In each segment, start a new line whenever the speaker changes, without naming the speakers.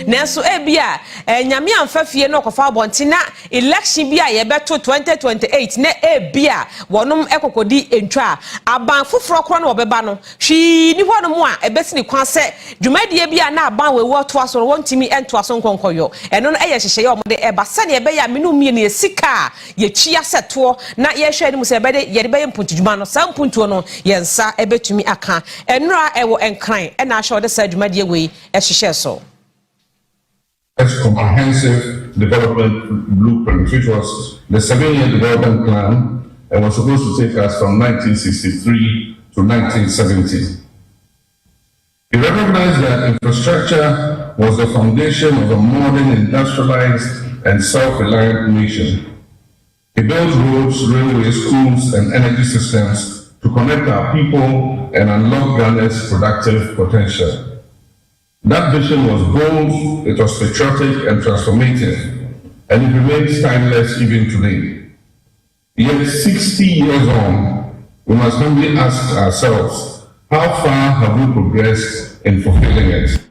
Nanso ebia nyame amfa fie no kofa abonte na election bia ye beto 2028 na ebia wonom ekokodi entwa aban foforo kro na obeba no hwi ni hono mu a ebesi ni kwan se dwumadie bia na aban wewu ato aso wontimi ento aso nkonkoyo eno no eye hyehye ye omode eba se ne ebe ya menu mie ne sika ye chia seto na ye hwe ni mu se ebe de ye de be mpuntu dwuma no sa mpuntu no ye nsa ebetumi aka enura ewo enkran e na ahwe de sa dwumadie we hyehye so
comprehensive development blueprint, which was the 7-year development plan and was supposed to take us from 1963 to 1970. He recognized that infrastructure was the foundation of a modern, industrialized, and self-reliant nation. He built roads, railways, schools, and energy systems to connect our people and unlock Ghana's productive potential. That vision was bold, it was patriotic and transformative, and it remains timeless even today. Yet 60 years on, we must humbly ask ourselves, how far have we progressed in fulfilling it?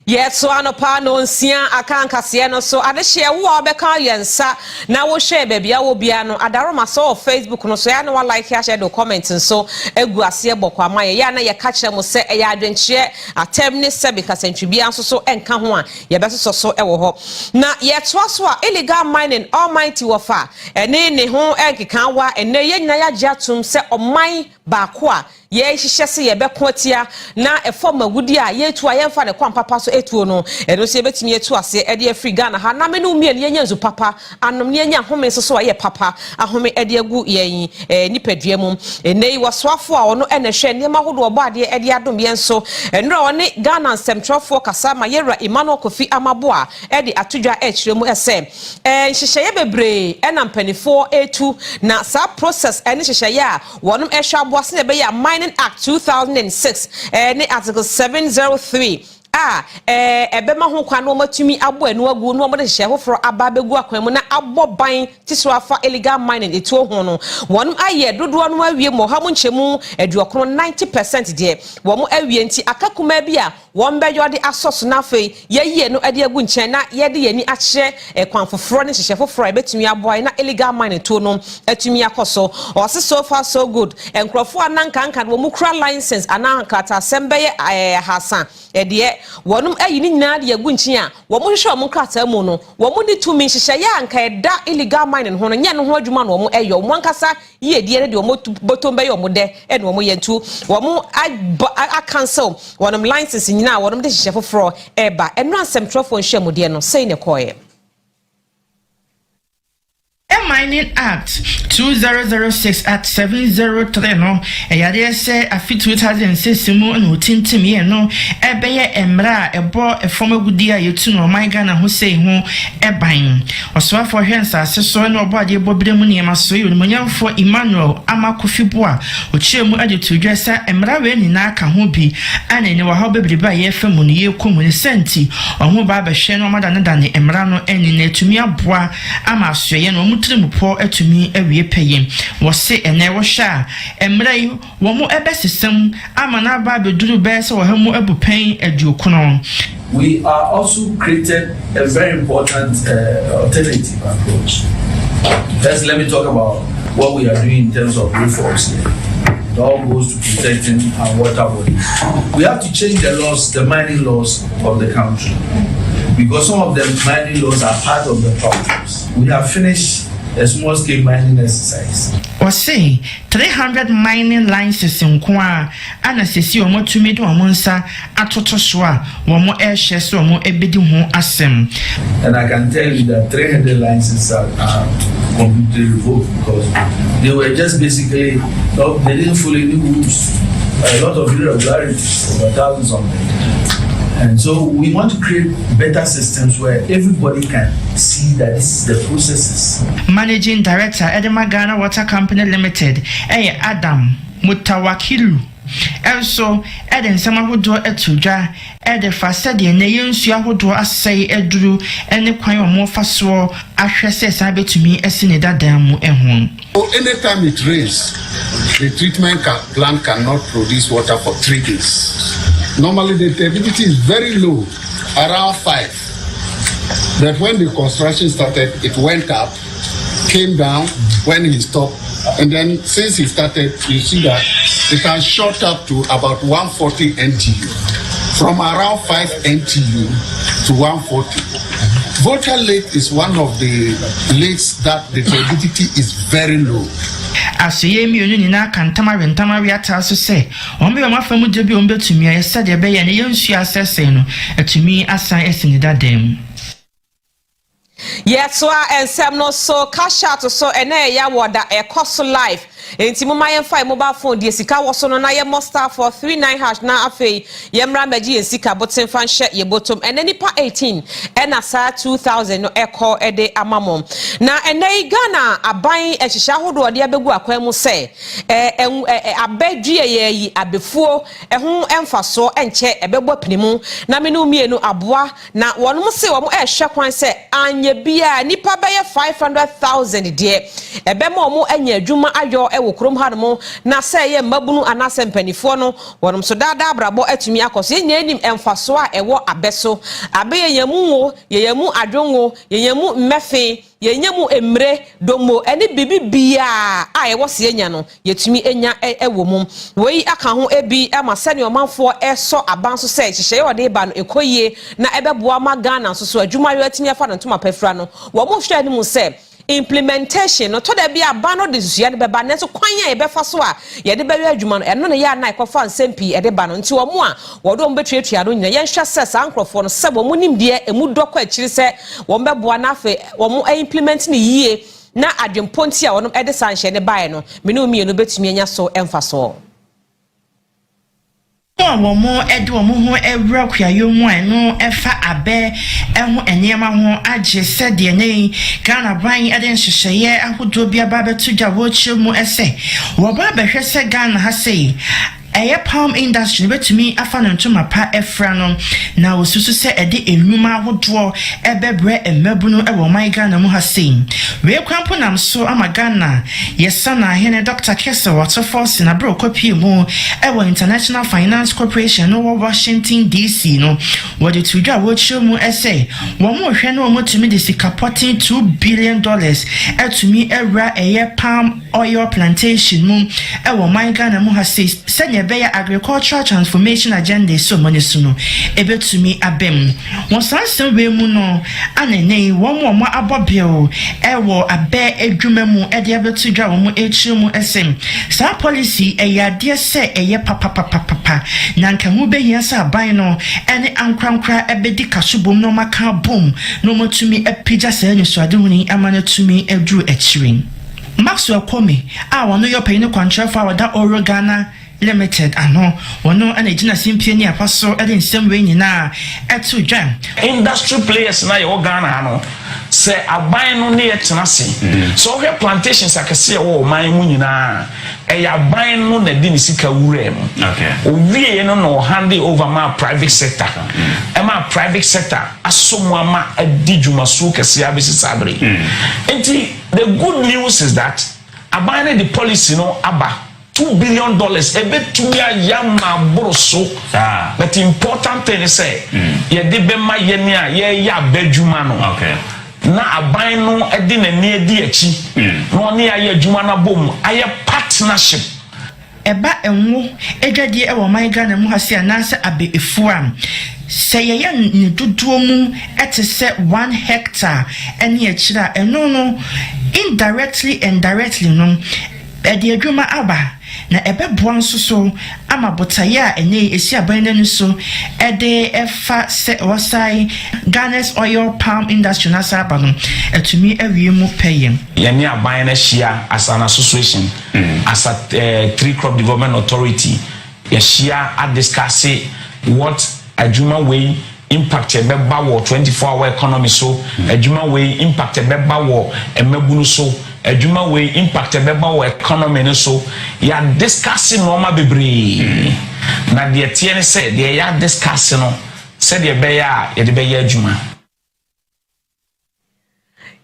Yes, so anopa no nsia akankase no so adehye wo obeka yensa na wo share baby a wo bia no adaroma so Facebook no so ya na wa like ya share do comment so egu ase bokwa amaye ya na ye ka kire mo se ya adwenche atem ne se be kasantwibia so enka ho a ye beso so ewo ho na ye to so a illegal mining almighty wofa ene ne ho enkeka wa ene ye nyina ya giatum se oman baako a ye hihye se ye bekoatia na efoma wudi a ye tu a ye mfa ne kwampapa so etuo no eno se betimi etu ase ede afri Ghana ha na me no mie ne yenzu papa anom ne yenya home so ye papa ahome ede agu yen nipadua mum enei waswafo a ono ene hwe ne mahodo obo ade ede adom ye nso enro one Ghana semtrofo kasa ma yera Emmanuel Kofi Amabo a ede atodwa ekiremu ese hihye ye bebre ena mpanifo etu na sa process ene hihye ye a wonom ehwa aboase ne be ya Mining Act 2006 ne article 703 ebema ho kwa no matumi abo anu agu no mo de hye hoforo aba begu akwan mu na abo ban tiso afa illegal mining etuo ho no wonum aye dodo no awie mo ha mo nchemu aduokro 90% de wo mo awie nti akakuma bi a won beyo de asoso na afei ye no ade agu nchen na ye de yani ahye kwan foforo ne hye foforo ebetumi abo na illegal mining to no atumi akoso o se so far so good enkrofo ananka wo mu kura license ananka ta sembeye hasan de wonum ayi ni nyina de agu nchi a wo mo hwehwe wo krata mu no wo mo ni tumi hyehyɛ ya anka eda illegal mining ho no nya no ho adwuma no wo mo eyo mo ankasa ye die de wo mo botom be yo mo de e no wo mo yentu wo mo a cancel wonum license nyina wonum de hyehyɛ foforo eba eno ansem trofo nhwe mo de no sei ne koye
Mining Act 2006 at 703 no eyade se afi 2006 mu no tintim ye no ebeye emra ebo efom agudi a yetu no man Ghana ho sei ho eban oswafo hwensa aseso no obade bobremu ne maso yi monyamfo Emmanuel Amakofibo a ochiemu adetudwa sa emra we ni na aka ho bi ane ne wa ha bebreba ye femu ne ye komu ne senti oho ba behwe no mada ne dane emra no eni na etumi aboa ama asoye no mupo atumi awie peye wo se ene wo hwa emra yi wo mo ebesesem ama na ba beduru be se wo ha mo abupan aduokuno.
We are also created a very important alternative approach. First, let me talk about what we are doing in terms of reforms here. It all goes to protecting our water bodies. We have to change the laws, the mining laws of the country, because some of the mining laws are part of the problems. We have finished a small-scale mining exercise.
Or say 300 mining licenses in Kwa, and as you see, or more to me to a monster at Totoswa, or more air shares or more ebidi home assem.
And I can tell you that 300 licenses are completely revoked because they were just basically, they didn't follow any rules. A lot of irregularities, over thousands of them. And so we want to create better systems where everybody can see that this is the processes.
Managing Director, Edema Ghana Water Company Limited, Adam Mutawakilu. Also, Eden Sama Hudo Etuja, Ede Fasadi, and the Yunsia Hudo Assay Edru, and the Quayo Mofaso, Ashes Sabe to me, Esinida Damu and home.
Anytime it rains, the treatment plant cannot produce water for 3 days. Normally the turbidity is very low, around 5. But when the construction started, it went up, came down when he stopped, and then since he started, you see that it has shot up to about 140 NTU, from around 5 NTU to 140. Volta Lake is one of the lakes that the turbidity is very low.
As ye mienu nyina kantama rentama wiata so se ombe ma famu de bi ombe tumi aye sade be ye ne yensu asese no atumi asan esinida dem.
Yes, so and some no so cash out so ene ya woda e cost life. Enti mo mayen fa mobile phone de sika wo so no na ye monster for 39# na afei ye mra maji ye sika boten fan she ye bottom ene nipa 18 ena sa 2000 no eko ede amamom. Na ene Ghana aban ehihya hodo de abegu akwan mu se abadue ye yi abefuo ho emfaso enche ebebo pnimu na me no mienu aboa na wonom se wo mo ehwe kwan se anye bia nipa beye 500,000 de ebema mo anya adwuma ayo ewo krom hanmo na se ye mabunu anase mpanifo no wonom so dada brabo atumi akoso ye nyanim emfaso a ewo abeso abe ye yamu adwonwo ye yamu mmefe ye nyamu emre domo ene bibibia a ewo se enya no yetumi enya ewo mum wei aka ho ebi ema sane omanfo eso abanso se hihye ode ba no ekoyie na ebeboa ma Ghana so adwuma yo atimi afa no ntoma pafra no wo mo hwɛ ni mu se implementation no to da bia ba no de susua de beba ne so kwan ya ebefa so a ye de bewe adwuma no eno ne ya na ekofa nsempi e de ba no nti wo mo a wo do mbetwetua no nyina ye nhwa se sankrofo no se wo mo nimdie emu dɔkɔ akiri se wo mbeboa na afa wo mo implement ne yie na adwemponti a wonom ede sanhye ne bae no me no mienu betumi anya so emfa so
Womo edu omo ho ewra kwayo mu eno efa abe eho enema ho agye sede ne Ghana ban eden hyehyeye ahodo bia ba betu gya wo mu ese wo ba behwe se Ghana ha sei palm industry betumi afa no ntoma pa efra no na osusu se ede enuma ahodo ebebre emabunu ewo man Ghana mu ha sei we kwampo nam so ama Ghana yesana hene Dr. Kessel Waterfalls na bro kopie mu ewo International Finance Corporation no Washington DC no what it to do mu ese wo mo hwe no mo tumi de sika potting $2 billion etumi ewra palm oil plantation mu ewo man Ghana mu ha sei senya beya agricultural transformation agenda so money suno ebetumi abem won sansen we mu no anene wo mo abobel ewo abe adwuma mu ede abetu dwa wo mo echi mu esem sa policy eyade se eye papa na nka hu behia sa ban no ene ankrankra ebedi kasubom no maka bom no motumi epija sa nyusuade huni amana tumi edru echirin Maxwell Kwame wono yo pay no contract for that Oro Ghana Limited ano wono ana gina simpie ni apaso ede nsem we nyina etu dwan
industry players na yo Ghana no se aban no ne yetenase so we plantations akese wo man mu nyina ya aban no na di ni sika wure mu owie no hand over ma private sector ma private sector asomu ama adi dwumaso kese abesi sabre enti the good news is that aban the policy no aba $2 billion ebetumia yama broso but important thing is say ye de be ma ye ne a ye ya badwuma no na aban no ede na ne edi achi no ne aye adwuma na bom aye partnership
eba enwo edwade e wo man Ghana mu hase anase abe efuam se ye ne dodoɔ mu etese 1 hectare ene akira eno no indirectly and directly no ede adwuma aba na ebeboa nso so ama botaya ene esi aban na so ede efa se wasai Ghana's oil palm industry na saba no etumi awie mu payem
ye ne aban na hia as an association as a tree crop development authority ye share a discuss what adwuma way impact ebeba wo 24-hour economy so adwuma way impact ebeba wo emabunu so adwuma we impact ebeba wo economy no so ya discussing normal bebre na de tie ne say de ya discuss no say de be ya ye de be ya adwuma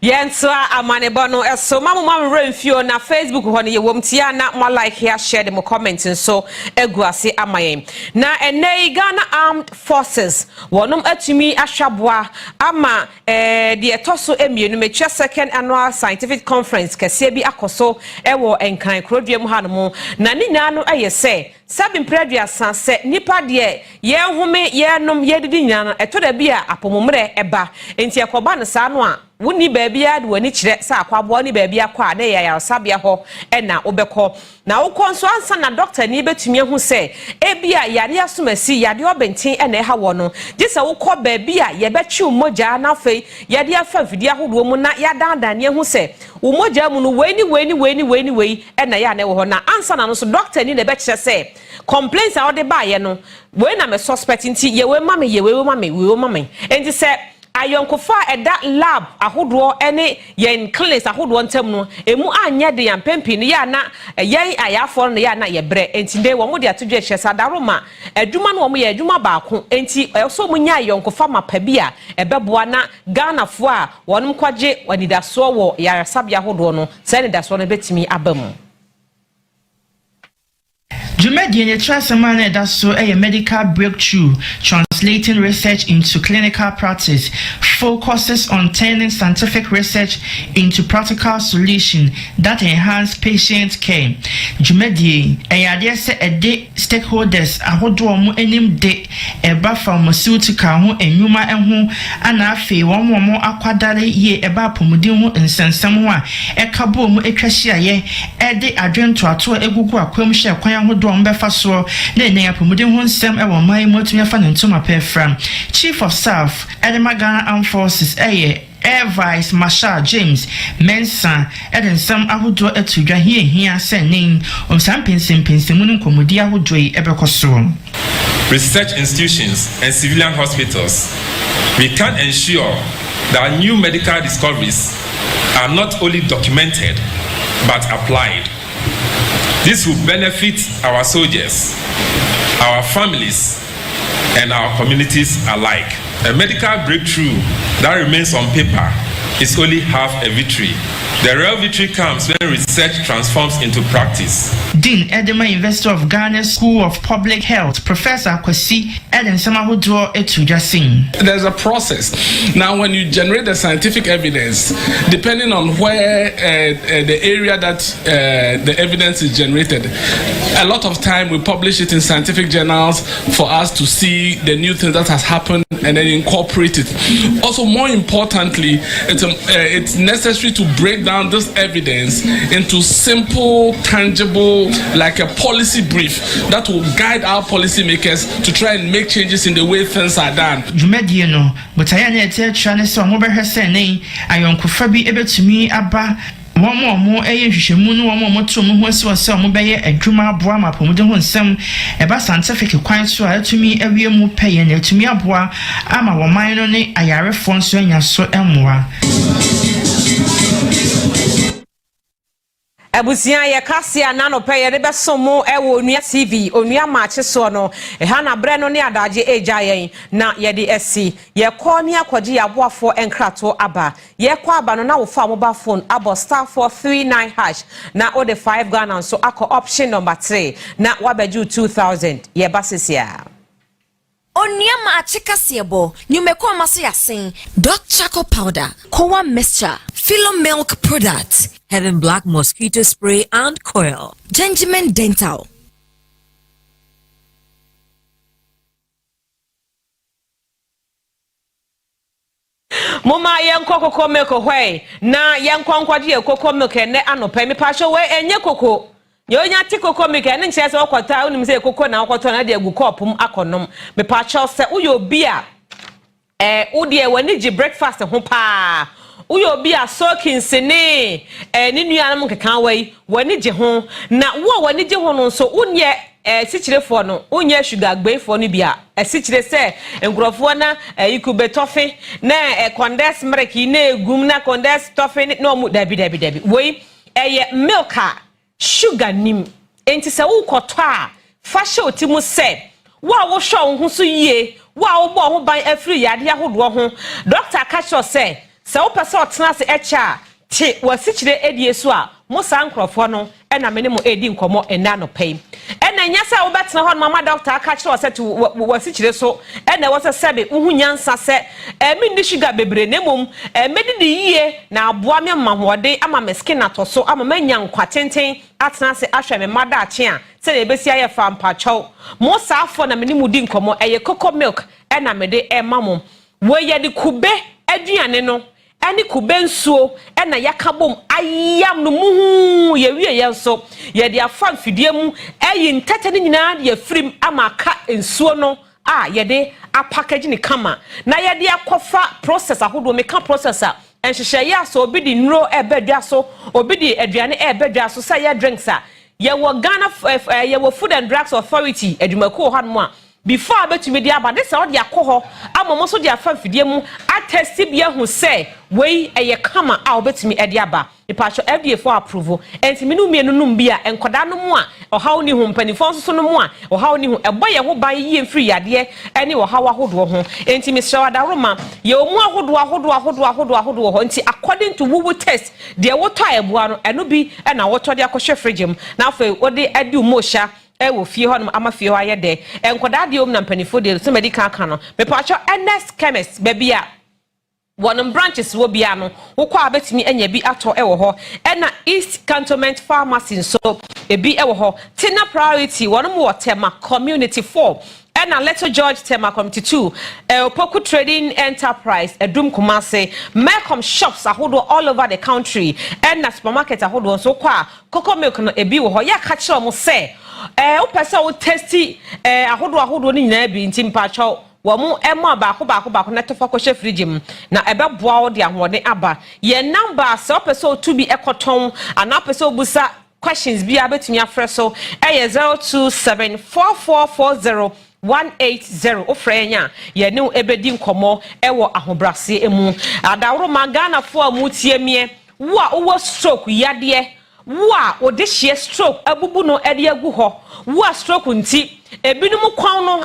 Yenso amanebo no eso mamu remfio na Facebook ho ne yewom tia na mo like here share them comment so eguase amayen na enei Ghana Armed Forces wonom atumi ahwaboa ama de etoso emienu metwa second annual scientific conference kese bi akoso ewo enkan krodwem hanom na nina no ayese sabin predua sanse nipa de ye home ye nom ye didi nyana etoda bi a apomomre eba enti ekoba ne sa no a woni baabia de wani kire sa akwabo ni baabia kwa na ya yarsabia ho na obekọ na wokọ nso ansa na doctor ni betumi hu se ebia yare asomasi yade obentin na ha wo no gisa wokọ baabia ye betwi umoja na afei yade afa vidia hodo mu na yadandan ne hu se umoja mu no weni na ya na wo ho na ansa na no so doctor ni na be kire se complaints a ode ba ye no we na me suspect nti ye we mame enti se ayonkofa eda lab ahodo ene yen clinics ahodo ntem no emu anya de yan pempi ne ya na yen ayafo no ya na ye bre enti de wo mo de atodwe hyesa daroma adwuma no wo ye adwuma baako enti so mu nya ayonkofa mapabia ebeboa na Ghana fo a wonum kwaje wanidaso wo yaresabia ahodo no se ne daso no betimi abamu
Jumedian Trasamane that's so a medical breakthrough, translating research into clinical practice, focuses on turning scientific research into practical solution that enhance patient care. Jumedian, a day stakeholders, a hodromu enim de eba pharmaceutical ho enyuma enho ana afi one more aquadare ye eba pomudin ho nsensem ho a ekabo mu etwahia ye ede adwento ato egugu akwam hye kwan ho Befa so ne ne apomuden ho nsem e wo man motumi afa ne ntoma pefram Chief of Staff Edema Ghana Armed Forces Air Vice Marshal James Mensah nsem ahodo atudwa hia senin omsam pensim mun nkomodi ahodo ebekoso
research institutions and civilian hospitals. We can ensure that new medical discoveries are not only documented but applied. This will benefit our soldiers, our families, and our communities alike. A medical breakthrough that remains on paper is only half a victory. The real victory comes when research transforms into practice.
Dean Edema, investor of Ghana School of Public Health, Professor Kusi, Eden Samahudo Etujasin.
There's a process. Now, when you generate the scientific evidence, depending on where the area that the evidence is generated, a lot of time we publish it in scientific journals for us to see the new thing that has happened and then incorporate it. Also, more importantly, it's necessary to break down this evidence into simple, tangible, like a policy brief that will guide our policymakers to try and make changes in the way things are done.
Jumediano, but I am trying to say, I am Kufabi able to me about. One more hwehwemu one more to mu ho se o mo beye adwuma aboa ma pomode ho nsem eba scientific kwan so a atumi awie mu peye na atumi aboa ama wo man no ne ayarefo nso anya so emoa
Abusia ye kasia na no peye de besomo ewo onua TV onua maache so no ha na bre no ne adaje eja yen na ye de esi ye ko ne akwaje ya boafo enkrato aba ye ko aba no na wo fa mobile phone abo *439# na o de 5 Ghana so akọ option number 3 na wabeju 2000 ye basesia
Onyama achika siebo, nyumeko amaso yasin, Dark Charcoal Powder, Koa Mixture, Philo Milk Product, Heaven Black Mosquito Spray and Coil, Gentleman Dental.
Mama yanko koko milk hwe na yanko nkwaje koko milk ne anopa mi pa so we enye koko Nyonya ti koko milk ne nche se okota onim se koko na okoto na de agu kopum akonom me pa cho se uyo obi a udi e wani ji breakfast ho pa uyo obi a soaking sene ni nuanam kekan wai wani ji ho na wo wani ji ho no so unye sichirefo no unye sugar gbeifo no bia sichire se ngrofo na ikube tofe na condensed milk na egum na condensed tofe no mu dabi we milk sugar nim enti se wo koto a fa hye otimu se wo hwo ho so yie wo bo ho ban afiri yade ahodo ho doctor catch us say se wo pese otena se echa ti wasichire edie so a mo sankrofo no na me ne mo edi nkomo ena no pay ena nya se wo betena ho mama doctor aka kire wo se ti wasichire so ena wo se sebe uhu nyansa se mi ndi sugar bebre ne mom me di yie na aboa me mahode ama me skin atoso ama manya nkwa tenten atena se ahwe me mada ache a se na ebesi aye fa mpacho mo saafo na me ne mu di nkomo eye cocoa milk ena me de mamo wo ye di kube aduane no ani kubensuo na yakabom ayam no muhu ye wie ye so ye de afam fidie mu ayi ntete ni nyina de afrim amaka ensuo no ye de apackage ni kama na ye de akofa process ahodo meka processor enhyehyɛ ya so obi di nro ebedwa so obi di aduane ebedwa so say ye drinks a ye wo Ghana ye wo Food and Drugs Authority adwumako hanmo a before abetumi dia aba this all dia koho amomo so dia fa fidie mu attesti bia hu say wei eye kama a obetumi e dia aba ipacho FDA for approval enti minu mienu num bia enkoda no mu a ohaw ni hu mpanifo so no mu a ohaw ni hu ebo ye ho ban yie mfiri yade ene ohaw ahodo ho enti misrawa daroma ye omu ahodo ho enti according to woo test de woto aebua no eno bi na woto de akohwe fridge mu na afa odi adi umosha wo fie ho no ama fie ho ayede enkoda de om na mpanifo de so medical aka no me pacho NS chemist babia one branches wo bia no wo kwa betimi anya bi ato ewo ho na East Cantonment Pharmacy so ebi ewo ho Tina Priority one mo Tema Community 4 na Little George Tema Community 2 Opoku Trading Enterprise Edum Kumase Melcom shops ahodo all over the country na supermarket ahodo so kwa cocoa milk no ebi wo ho ya ka kire mo se o pese o testi ahodo ni nyina bi ntimpa cho wo mu emo baako na tofa ko fridge mu na ebeboa wo de ahode aba ye number so pese o to bi ekoton ana pese o busa questions bi abetumi afre so 0274440180 ofrenya ye ne ebedi nkomo ewo ahobrase emu adawro magana fo amutie mie wo a wo stroke yade wo a ode hie stroke abubu no ede agu ho wo a stroke nti ebinum kwan no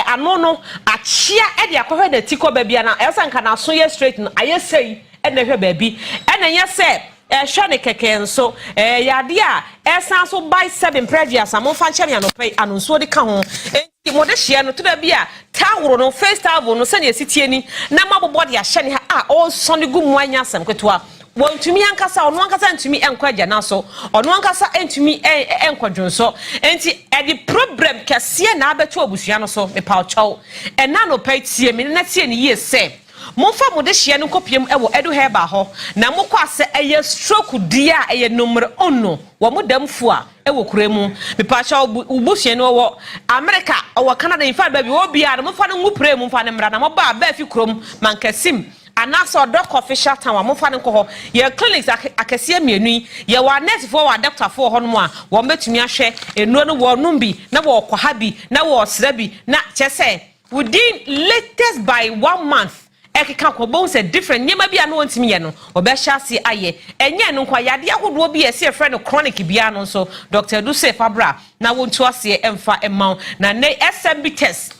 ano no achia ede akohwe na tiko babia na esanka na so ye straight no ayesei ene hwe babi ene nya se hwe ne keke nso yade a esan so by 7 previous amfa nche me anopai anonso de ka ho enti mo de hie no to da bia tawro no first tawro no se ne sitie ni na mabobode ya hye ne ha o so ne gu mu anya asem kwetwa wontumi ankasa ono ankasa ntumi enkwaja na so ono ankasa ntumi enkwadwonso enti e di problem kase na abeto obusua no so me pa ocho ena no paitie me na tie ne ye se momfa mo de hye no kopiem ewo edu heba ho na mokwa ase eye stroke dia eye numero 1 wo modamfu a ewo kuremu me pa ocho ubusua no wo America wo Canada infa ba bi wo bia no momfa no ngupre mu mfa ne mra na mo ba ba fi krom mankasim anaso doc official town amfa ne ko ye clinics akese mienu ye wa nurse for wa doctor for ho no a wo betumi ahwe enuo no wo numbi na wo kwaha bi na wo sra bi na chese within latest by 1 month ekeka ko bon say different nyema bia no ntimi ye no obehya se aye enye no kwa yade ahodo bi ese friend chronic bia no so Dr. Duse Fabra na wontu ase emfa emma na ne SMB test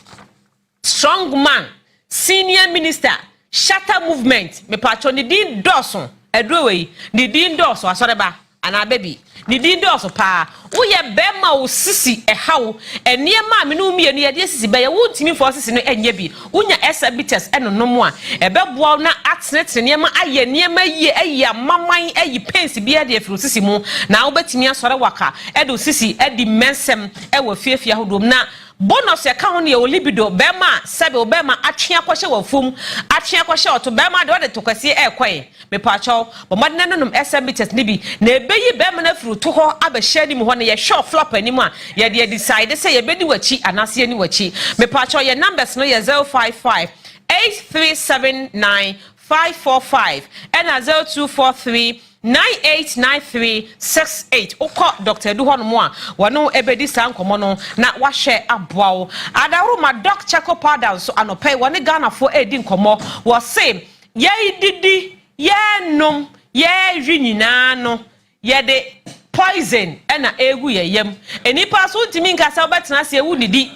strong man senior minister shatter movement me pacho ni din doso edrowe ni din doso asoreba ana baby ni din doso pa uye bema osisi ehawo eniema me no mienu ye de sisi be ye wontimi fo sisi no enye bi unya SBTS enonom a ebeboa na atnetre niema aye niema yie ayi amaman ayi pensi bi de afiro sisi mu na wobetimi asore waka edo sisi edi mensem ewo fiefia hodom na bonus ya ka ho ne libido bema sebe obema atwe akwhye wafum atwe akwhye oto bema de to kwase ekwe me pacho bo madne nonum SMBTS nibi na ebeyi bema na furu to ho abehye ni mu ho ne ye show flop animu a ye de decide say ye bedi wachi anase ni wachi me pacho ye numbers no ye 055 8379545 and 0243 989368 uko Dr. Duhon Moa wano ebedi sankomo no na wahwe aboawo adaruma doc chako powder so anopai woni Ghana fo edi nkomo wo say ye didi ye nom ye hwinina no ye de poison na egu ye yam enipa so ntimi nkasa obetena se ewu didi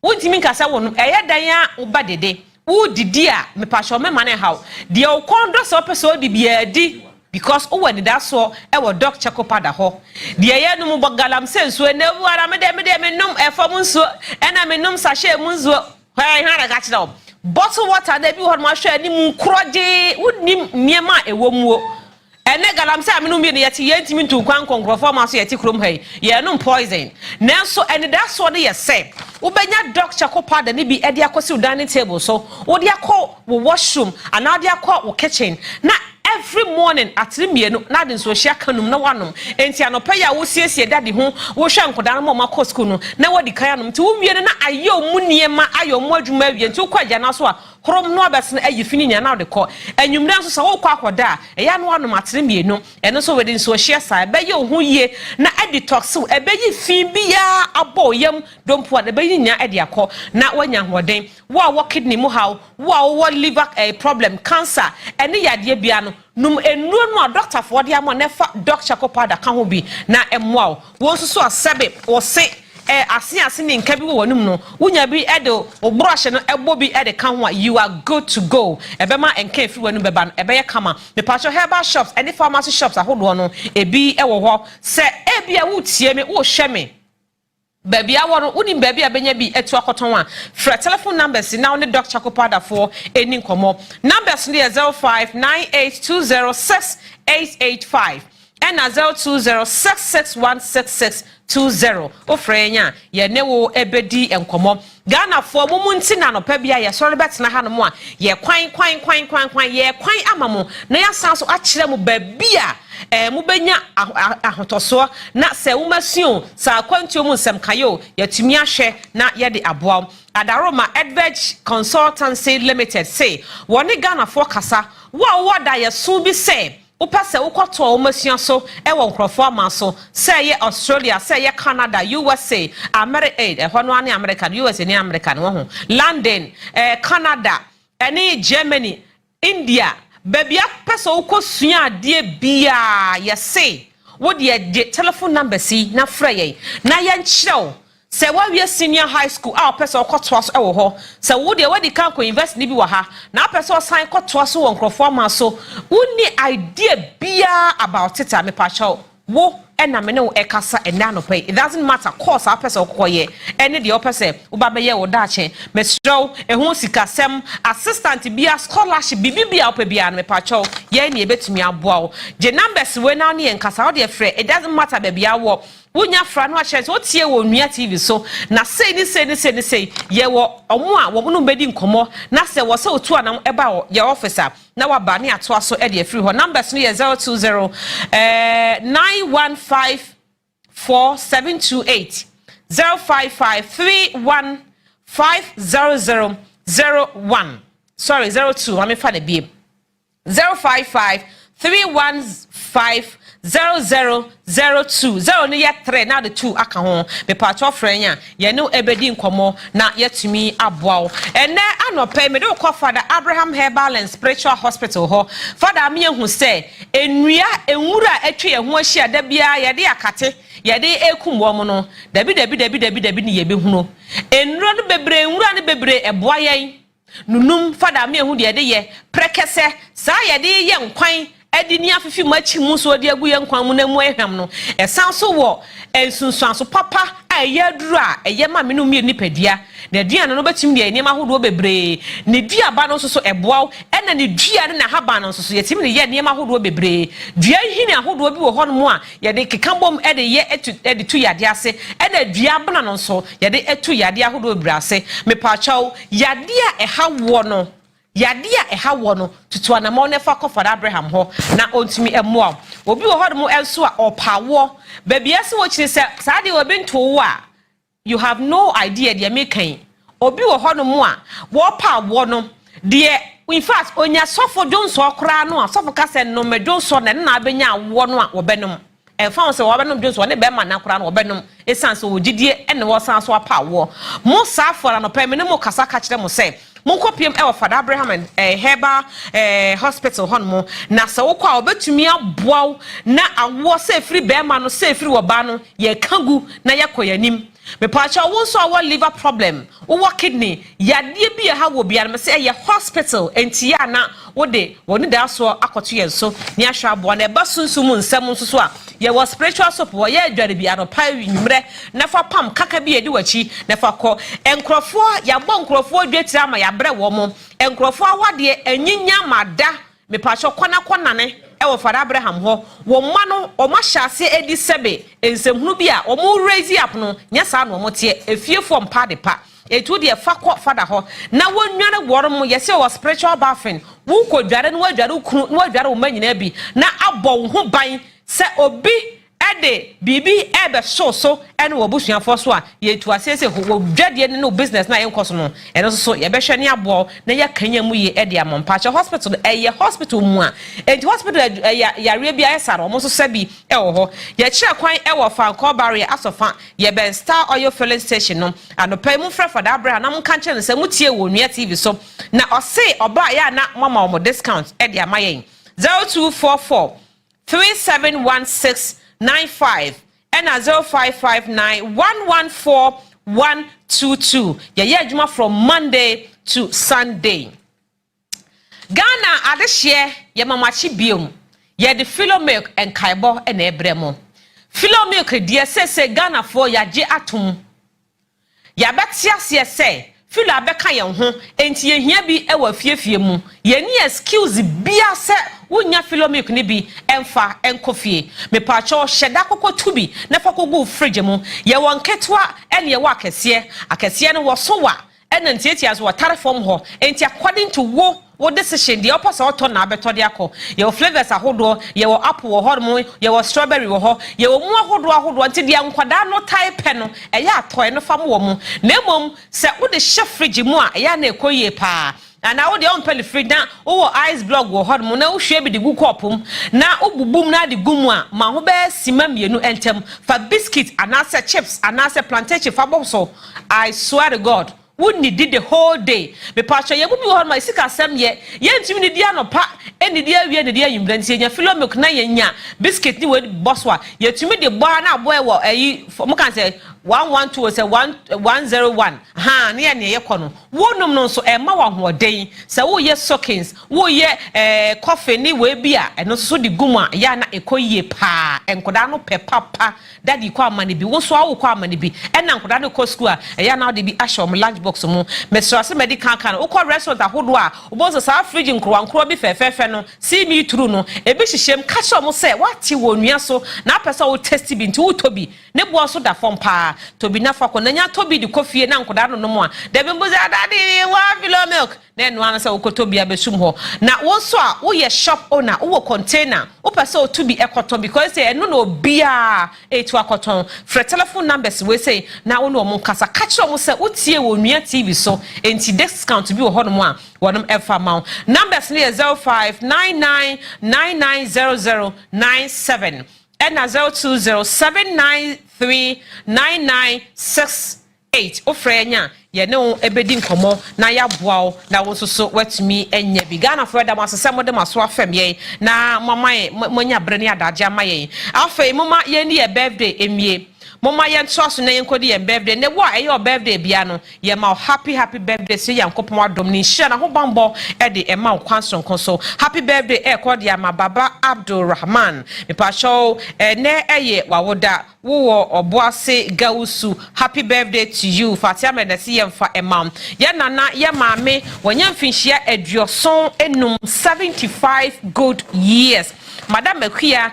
wontimi nkasa wonu eye dan a oba dede wo didi a me pa sho me mane how de o kondo so person di bia di because o wani da so e wo doc check up ada ho de ye no mo galam senso e na wu ara me de num e fam nso e na me num sachet mu nso hwan ha ga kire bottle water da bi ho ma hwe ani mu kroje wonim niema e wo muo ene galam se amenu mi ne yeti yentimi ntu kwan konkrofo ma so yeti krom hai ye no poison nanso ene da so de ye se wo benya doctor ko pada ne bi e de akosi dining table so wo de akọ wo washroom ana de akọ wo kitchen na every morning at 3 na de so hia kanum na wanom enti anopa ya wo siesie dade ho wo hwa nkoda no ma ko school no na wodi kan anom ti wo miene na ayo mu niema ayo mu adwuma awie enti wo kwa gya na so a krom no abese na ayi fini nya na de ko anwumra so sa wo kwa akoda e ya no wanom at 3 eno so wedi so hia sa be ye ho yie na detox e be yi fi bia abo yam dompo na be yi nya e de akọ na wanya hoden wo kidney mu how wo liver problem cancer ene yade bia no num enuo no doctor for de am na fa doctor ko pada ka ho bi na emwa wo so asebe wo se ase ni nka bi wo num no wunya bi e de o brush no ebo bi e de ka ho you are good to go ebe ma enka fi wanu beba no ebe ye kama me pacho herbal shops any pharmacy shops ahodo no ebi e wo ho se ebi a wo tie me wo hwe me baby awon unim baby abenya bi etu akoton a fra telephone numbers now ne Dr. Kopada for any nkomo numbers ne 0598206885 and 0206616620 ofrenya ye ne wo ebedi enkomo Ghana for mumunti na no pa bia ye sori betena ha no mo a ye kwan ye kwan amamo na ya sanso a kire mu baby a mubenya ahotoso na se womasuo sa kwantuo mu nsem kayo yatumi ahwe na ye de aboa Adaroma Advert Consultancy Limited say woni Ghana for kasa wo da ye so bi say upase ukoto womasuo so e wo nkrofo ama so say ye Australia say ye Canada USA America hono ane America USA ni America no ho London Canada any Germany India Baby peso ukosua de bia ye say wo de telephone number si na frey na ye nkyerɛw se wa wie senior high school a peso okoto aso ewo ho se wo de wadi kan ko invest ni bi wa ha na peso sign koto aso won krofo ma so uni idea bia about it me pa chow wo na me ne wo ekasa ena no pay it doesn't matter course a peso koye ene de opese wo ba be ye wo da che mesrow ehun sikasem assistant bia scholarship bibia opebia me pa chow ye ne ebetumi aboa wo je numbers we na ne nkasa wo de frɛ it doesn't matter bibia wo Wunya fra no ahye so tie wo nua TV so na sei ni ye wo omo a wo no bedi nkomo na se wo se otu anam eba wo ye officer na wa ba ne ato aso e de free ho numbers no ye 020 9154728 0553150001 sorry 02 I'm fa na biem 0553150002 0 no ye 3 na the 2 aka ho me pa cho frenya ye no ebedi nkomo na yetumi aboa ene anope me do call Father Abraham Herbal and Spiritual Hospital ho Father me hu say enua enwura atwe ye ho ahia da bia ye de akate ye de ekum wo mo no dabi ni ye be hunu enuro no bebre enwura no bebre eboa yen nunum Father me hu de ye prekese sa ye de ye nkwan edini afifi machi mu so de agu ye nkwan mu na mu ehwam no esan so wo ensunsuan so papa aye duru a eye ma me no mi nipadua na dua no betim de enema hodo bebre ne dua ba no so eboa ena ne dua ne na haba no so yetim ne ye enema hodo bebre dua hini ahodo bi wo ho no mu a ye de kekambom e de ye etu tu yade ase ena dua bana no so ye de etu yade ahodo bebre ase me pa chaw yade a eha wo no yade a eha wo no tutu anamo ne fa ko Father Abraham ho na ontumi emoa obi wo ho mo enso a opawo baby ase wo kire se sa de obi nto wo a you have no idea de making obi wo ho no mo a wo pa wo no de in fact onya sofo donso okra no a sofo ka se no me donso na abenya wo no a wo benom e fa se wo benom donso ne be ma na kra no wo benom esanse wo gidie ene wo san so apa wo mo sa afora no pe me ne mo kasa ka kire mo se Munkopiem ewa Father Abraham and Herbal Hospital honmo na se wo kwa obetumi aboa na awo se free be ma no se free wo ba no ye kagu na ye koyanim me pacha won so our liver problem wo kidney yade bi ha wo bia me say ye hospital entia na wo de woni da so akoto ye so ni ahwa abo na eba sunsum nsem nso so a ye was spiritual support wo ye adware bi anopa nwumre na fa pam kaka bi edi wachi na fa kɔ enkrofo ya bɔ enkrofo adwetira ma ya bre wo mo enkrofo awade enyinya mada me pacha kwana ne ewo Father Abraham ho wo ma no o ma hyase edi sebe ensehunu bi a o mo raise up no nya sa no mo te efiefo mpa de pa etu de fa kɔ Father ho na wonware woro mo yese wo spiritual bathing wo ko dware no wadware kunu no wadware wo manyina bi na abɔ ho ban se obi ede bibi ebe so ene wo busuafo so a ye tu asese wo dwade ne no business na yenkoso no ene so ye behwe ne abo na ye kanya mu ye ede amompa che hospital ye hospital mu a enti hospital ya bia yesaro mo so sabi e wo ho ye kire kwan e wo Fanko barrier asofa ye ben Star Oil filling station no anopa mu fra Father Abraham na mo kan kire se mutie wo nua TV so na ose oba ya na mama mo discount ede amayen 0244 371695 and 0559114122. Yeah, adwuma from Monday to Sunday. Ghana adehye ye mamachi biom. Ye the filo milk and kaibo and ebremo. Filo milk die se Ghana for ya je atum. Ya betia se filo abeka ye ho enti ye hia bi e wa fiefie mu. Ye ni excuse bia se wonya filo milk ni bi emfa enkofie me pacho sheda kokko tubi na fa kogu fridge mu ye won ketwa ene ye wa akese no wo so wa ene ntiatia so watare form ho enti according to wo decision the opposite auto na beto de akọ ye flavors ahodo ye wo apple wo hormo ye wo strawberry wo ho ye wo mu ahodo nti de ankwada no type no eye atoy no fam wo mu na mom se wo de chef fridge mu a eye na ekoyie pa and now the on fridge na wo ice block wo hormo na wo hwe bi de gu kopum na obubum na de gumu a ma ho be sima mienu entem fa biscuit anase chips anase plantain fa boso I swear to God wouldn't did the whole day. Me pacha ye bubi ho ma sika sem ye ntimi ni dia no pa eni dia wie ne dia yimrantie nya filo milk na ye nya biscuit ni we boswa ye tumi de bo na boy wo ayi mo kan say 112 say 101 ha ne ye kono wonum no so e ma wa hoden say wo ye sockings wo ye coffee ni we bia eno so de guma ya na ekoyie pa enkoda no pepapa daddy kwa amane bi wo so awo kwa amane bi ena enkoda no ko school a ya na de bi ashom lunch box mu meso medical kan wo kwa restaurant ahodo a wo bo so sa fridge nkro bi fefefe no see me through no e bi hyehyem ka cho mo say wati wo nua so na pesa wo test bi nti wo tobi ne bo so da fom pa tobi na fa ko na nya tobi di kofie na nkoda no mo a de bi mbuza daddy wa filo milk na no ana say wo tobi abesum ho na wo so a wo ye shop owner wo container wo pesa wo tobi ekoto because say eno no bia etu akoton for telephone numbers we say na wo no mo kasa ka cho mo say wo tie wo nua TV so enti discount bi wo ho no mo a wonum efa maw numbers ne 0599990097 and 0207939968 ofrenya ye ne ebedi nkomo na ya boawo na wo so watumi enya bi Ghana for da masesem de maso afem ye na mama monya brene adaje amaye afei mama ye ni ye birthday emie mama ye ntoaso na yenkodi ye birthday ne wo aye your birthday bia no ye ma happy birthday so yankopon adom ni hia na ho bambo e de e ma kwanson konso happy birthday e kodi ya ma baba Abdulrahman me pa show ne eye wawoda wo oboase gausu happy birthday to you fatia medesi ye mfa emam ye nana ye maame wonya mfinhia aduoson enum 75 good years Madam Mekia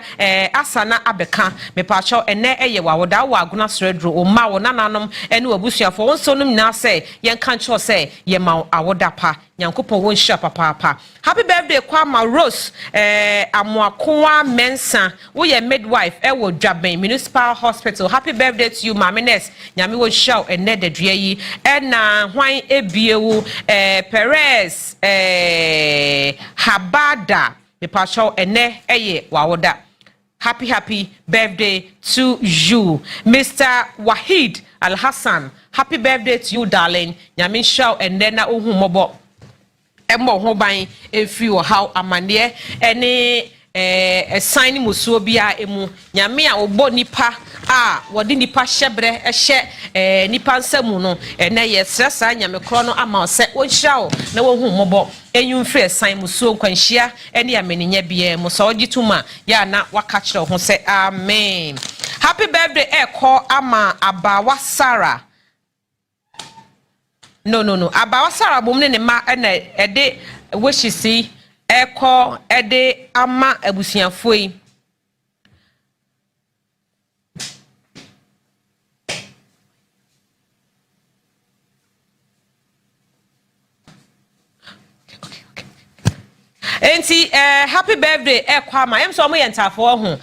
asana abeka me pacho ene eye wawoda wa aguna sredro o ma wo nananom ene wabusuafo wonso num na say yen kan cho say ye ma awoda pa nyankopon won hia papa happy birthday kwa ma Rose amoakoa mensa wo ye midwife wo Dwaben Municipal Hospital happy birthday to you mamines nyame wo hia ene dadua yi na hwan ebiewu Perez Habada me pacho ene eye wawoda happy birthday to you Mr. Wahid Al Hassan happy birthday to you darling nyame show ene na ohumobo embo ho ban efi wo how amane ene sign musuo bia emu nyame a obo nipa wodi nipa hyebre ehye nipa nsamu no ene ye sresa nyame kro no ama se wonhyirawo na wohu mobo enyumfre san musuo nkwanhia ene ameninya bia mu so ogituma ya na waka kire ho se amen. Happy birthday eko ama abawa Sarah. No abawa Sarah bom ne ma ene ede wishisi eko ede ama abusuafo yi. Enti happy birthday Kwama em so mo yentafo ho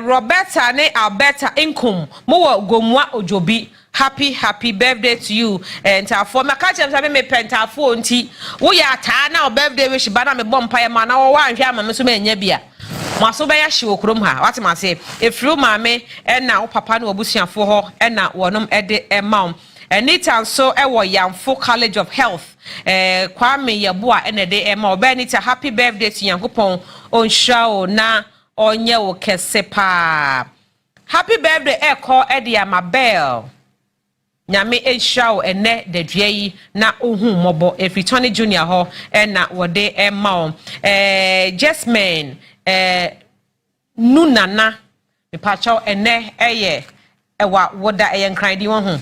Roberta ne Alberta Inkum mo wo gomwa ojobi happy birthday to you entafo maka chem sabe me pentafo nti wo ya taa na birthday wish bana me bompa ye ma na wo anhwe ama me so manya bia maso be ya hye okrom ha wate ma se efru maame na wo papa na obusuafo ho na wonom ede emaw Anita so ewo Yamfo College of Health Kwame Yabua enede ema Obenita happy birthday to Yankopon onhwa na onye wo kese pa. Happy birthday eko Edia Mabel Nyame enhwa ene dedua yi na ohun mobo Efritoni Junior ho na wode ema Jasmine Nunana me pacho ene eye ewa woda eyenkran di won ho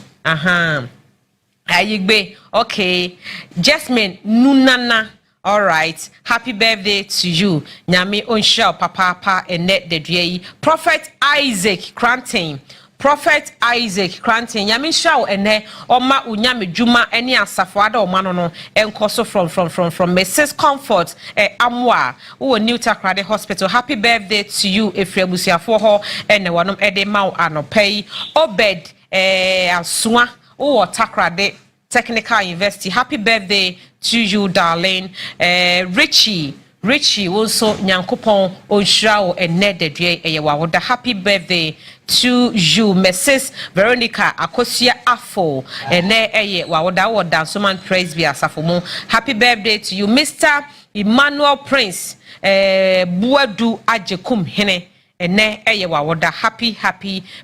Ayigbe, okay. Jasmine Nunana, all right. Happy birthday to you. Nyame onshel papa ene dedue. Prophet Isaac Cranton. Nyame shaw ene oma unyame juma eni asafo ada oma no enkoso from Mrs. Comfort Amwa wo New Takrade Hospital. Happy birthday to you efrebusiafo ho ene wonom ede maw anopai Obed Aswa o Takrade Technical University. Happy birthday to you, darling. Richie also Nyankopon onhrawo enededwe eyewawoda. Happy birthday to you, Mrs. Veronica Akosia Afo ene eyewawoda woda soman praise be asafomo. Happy birthday to you, Mr. Emmanuel Prince Buadu Ajekum Hene ene eyewawoda. Happy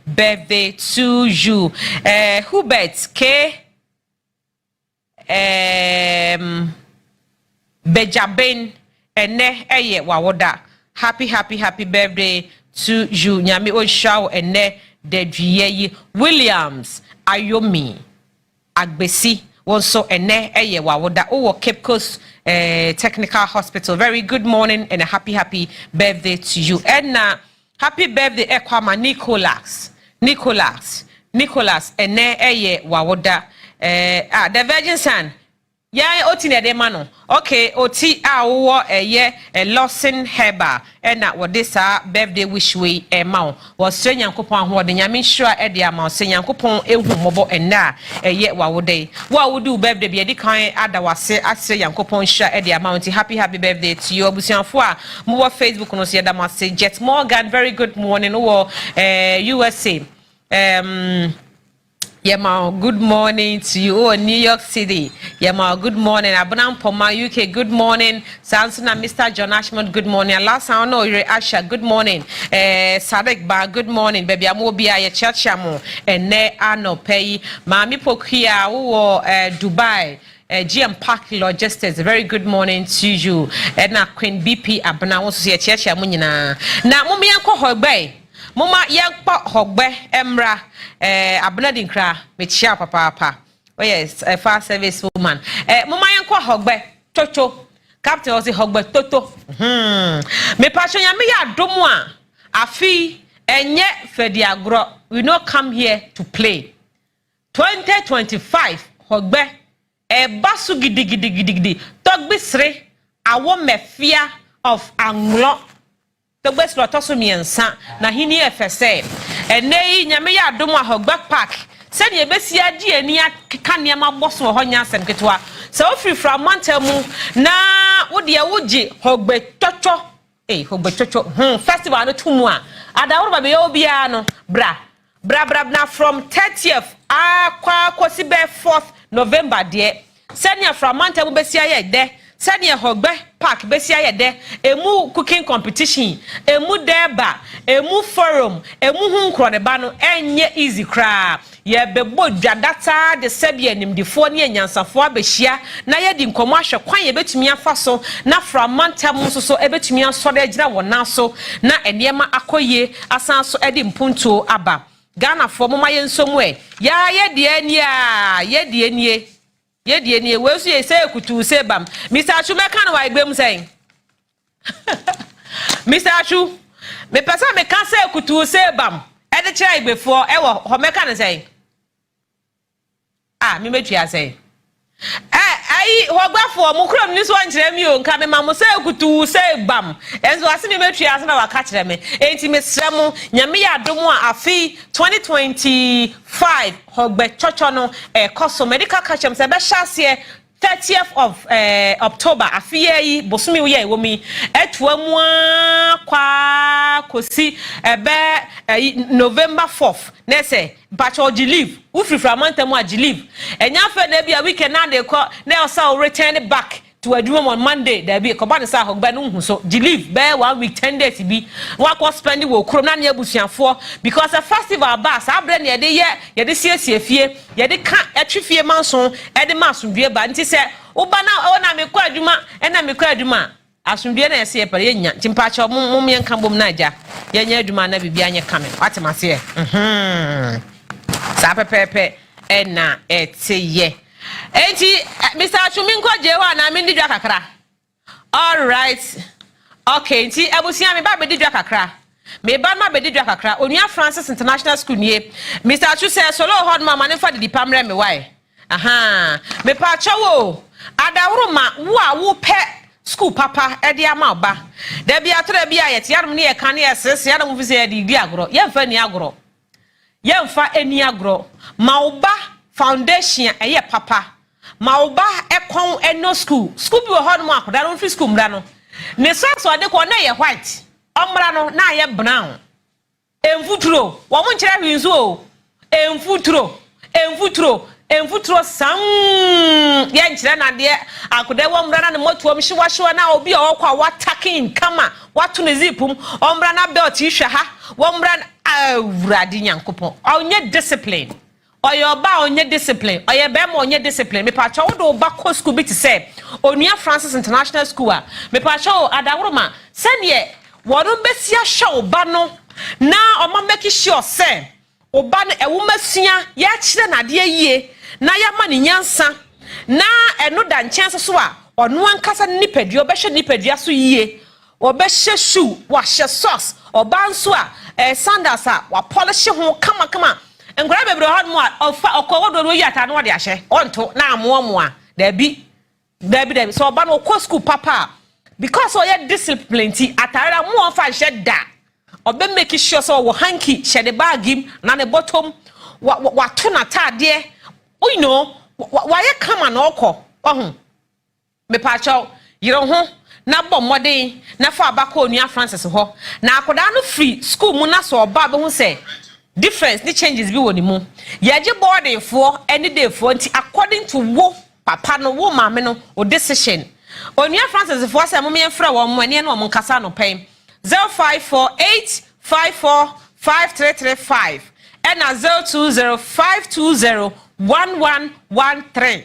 birthday to you, Hubert K Benjamin ene eyewawoda. Happy birthday to you. Nyame onhwa ene dedwie Williams Ayomi Agbesi wonso ene eyewawoda o Cape Coast Technical Hospital. Very good morning and a happy birthday to you. And happy birthday Ekwama Nicholas ene eyewawoda. The Virgin Son. Yeah, oti ne de mano. Okay, oti wo Lawson Heba na wo this birthday wish we ma wo sre Nyankopon ho de nyame hira e de ama se Nyankopon ehu mobo na wa wo dey. Wo wo do birthday be di kan adawase asre Nyankopon hira e de ama nti happy birthday to you obusianfo a mo wo Facebook no se da ma se Jet Morgan. Very good morning wo USA. Yema, good morning to you. Oh, New York City. Yema, good morning. Abunam Poma, UK, good morning. Sansuna, Mr. John Ashmont, good morning. Last I know you're Asha, good morning. Sadek Ba, good morning. Baby, I'm Obia, your church, and ne ano pay. Mami Pokia, Dubai. GM Park Logistics, very good morning to you. Na Queen BP, Abuna, wants to see a church, Munina. Na Mummy Uncle Hogbe. Mama yakpa hogbe emra abnadi nkra me chia papa. Oh yes, a fast service woman. Mama yankwa hogbe toto. Captain was hogbe toto. Me passion ya me ya domu a afi enye fedi agro. We no come here to play. 2025 hogbe basu gidi. Togbisre awo mefia of anglo. The best lot of miensa na hini efese ene nyame ya adom ahogba park se ne besi adi ani aka ne ma boso ho nya asem ketwa se ofri fra mantamu na wode wogi hogbe toto hogbe toto festival no tumu a adawro ba be yo bia no bra na from 30th akwa kosi be 4th November de se ne fra mantamu besi aye de se ne hogbe park besia ye de emu cooking competition emu deba emu forum emu hunkro ne ba no enye easy cra ye bebo data de sebia nimdifo ne nyansafo abehia na ye di nkomo ahwe kwan ye betumi afa so na framantam so ebetumi asode agira wona so na enema akoye asan so edi mpunto aba Ghana for mama yensomu ya ye de anie we so ye say kutu say bam Mr. Achu me kan wa igbem say Mr. Achu me pesa me kan say kutu say bam e de kire igbefo e wo ho me kan say me metua say ai hogbafo mu krom ni so nkire mi o nka me mamu say kutu say bam enzo ase me metua ase na waka kire me enti me srem nyame ya domo afi 2025 hogbe chocho no koso medical catchem se be hyasie 30th of October afia yi bosumi wo ye wo mi etua mu kwa Kusi November 4th na say bacho leave wo free framanta mu leave enya fa na bia weekend na de ko na o return back to adwuma on Monday there be ko ba ne sa hogba no hu so leave be 1 week 10 days bi wa ko spend wo krom na ne abusuafo because a festival bass abre ne ye de siesie fie ye de ka atwefie manso e de masomdue ba nti se wo ba na o na me ko adwuma e na me ko adwuma asomdue na yesi e pare ye nya timpa cha mum ye nka bom na aja ye nya adwuma na bibia nye kame watemase ye sa pepepe e na eteye enti Mr. Achuminko jewa na me ndidwa kakra all right okay enti abusia me ba be didwa kakra me ba ma be didwa kakra onua Francis International School nie Mr. Achu say solo hod mama ne fa di pamre me why me pa chawo adawroma wo pe school papa e de ama ba da bia tora bia ye tiarum ne ye kan ye sese ya na mu fi se ye di agro ye mfa ni agro ye mfa eni agro ma foundation eye papa Mauba ekon eno school bi wo ho no akoda no free school mra no ne so ade ko na ye white omra no na ye brown emfuturo wo mo nkire hwinzu o emfuturo sam ye nkire na de akoda wo mra na ne motuom hyewa na obi o kwa wataking kama watu ne zipum omra na belt hwe ha wo mra awurade nyankopon onye discipline Oyoba onye discipline oyebe ma onye discipline me pa cha wo do ba ko school bi ti say onua Francis International School a me pa cha o adawroma sene wono besia hwe oba no na oma make sure say oba no ewumasua ya kire na de yie na ya ma ne nyansa na eno da nkyɛnse so a ɔno ankasa nipadua obɛhwɛ nipadua so yie obɛhwɛ shoe wahwɛ socks oba nso a sandals a wa polish ho kama Ngora bebre hod mo okowodo no yata no de ahye onto na amoa da bi so oba no ko school papa because oye discipline ti atara mo fa hye da obe make sure so wo hanky hye de bag him na ne bottom wa to na tade you know wa ye kama na okọ ohun me pa chaw yiro ho na bọ modern na fa abaka onua Francis ho na akoda no free school mu na so oba be hu say difference the changes bi woni mu yaje boarding for any day for nti according to wo papa no wo mama no o decision onua Francis for say mom yefra wo mo ene no mo nkasa no pen 0548545335 and 0205201113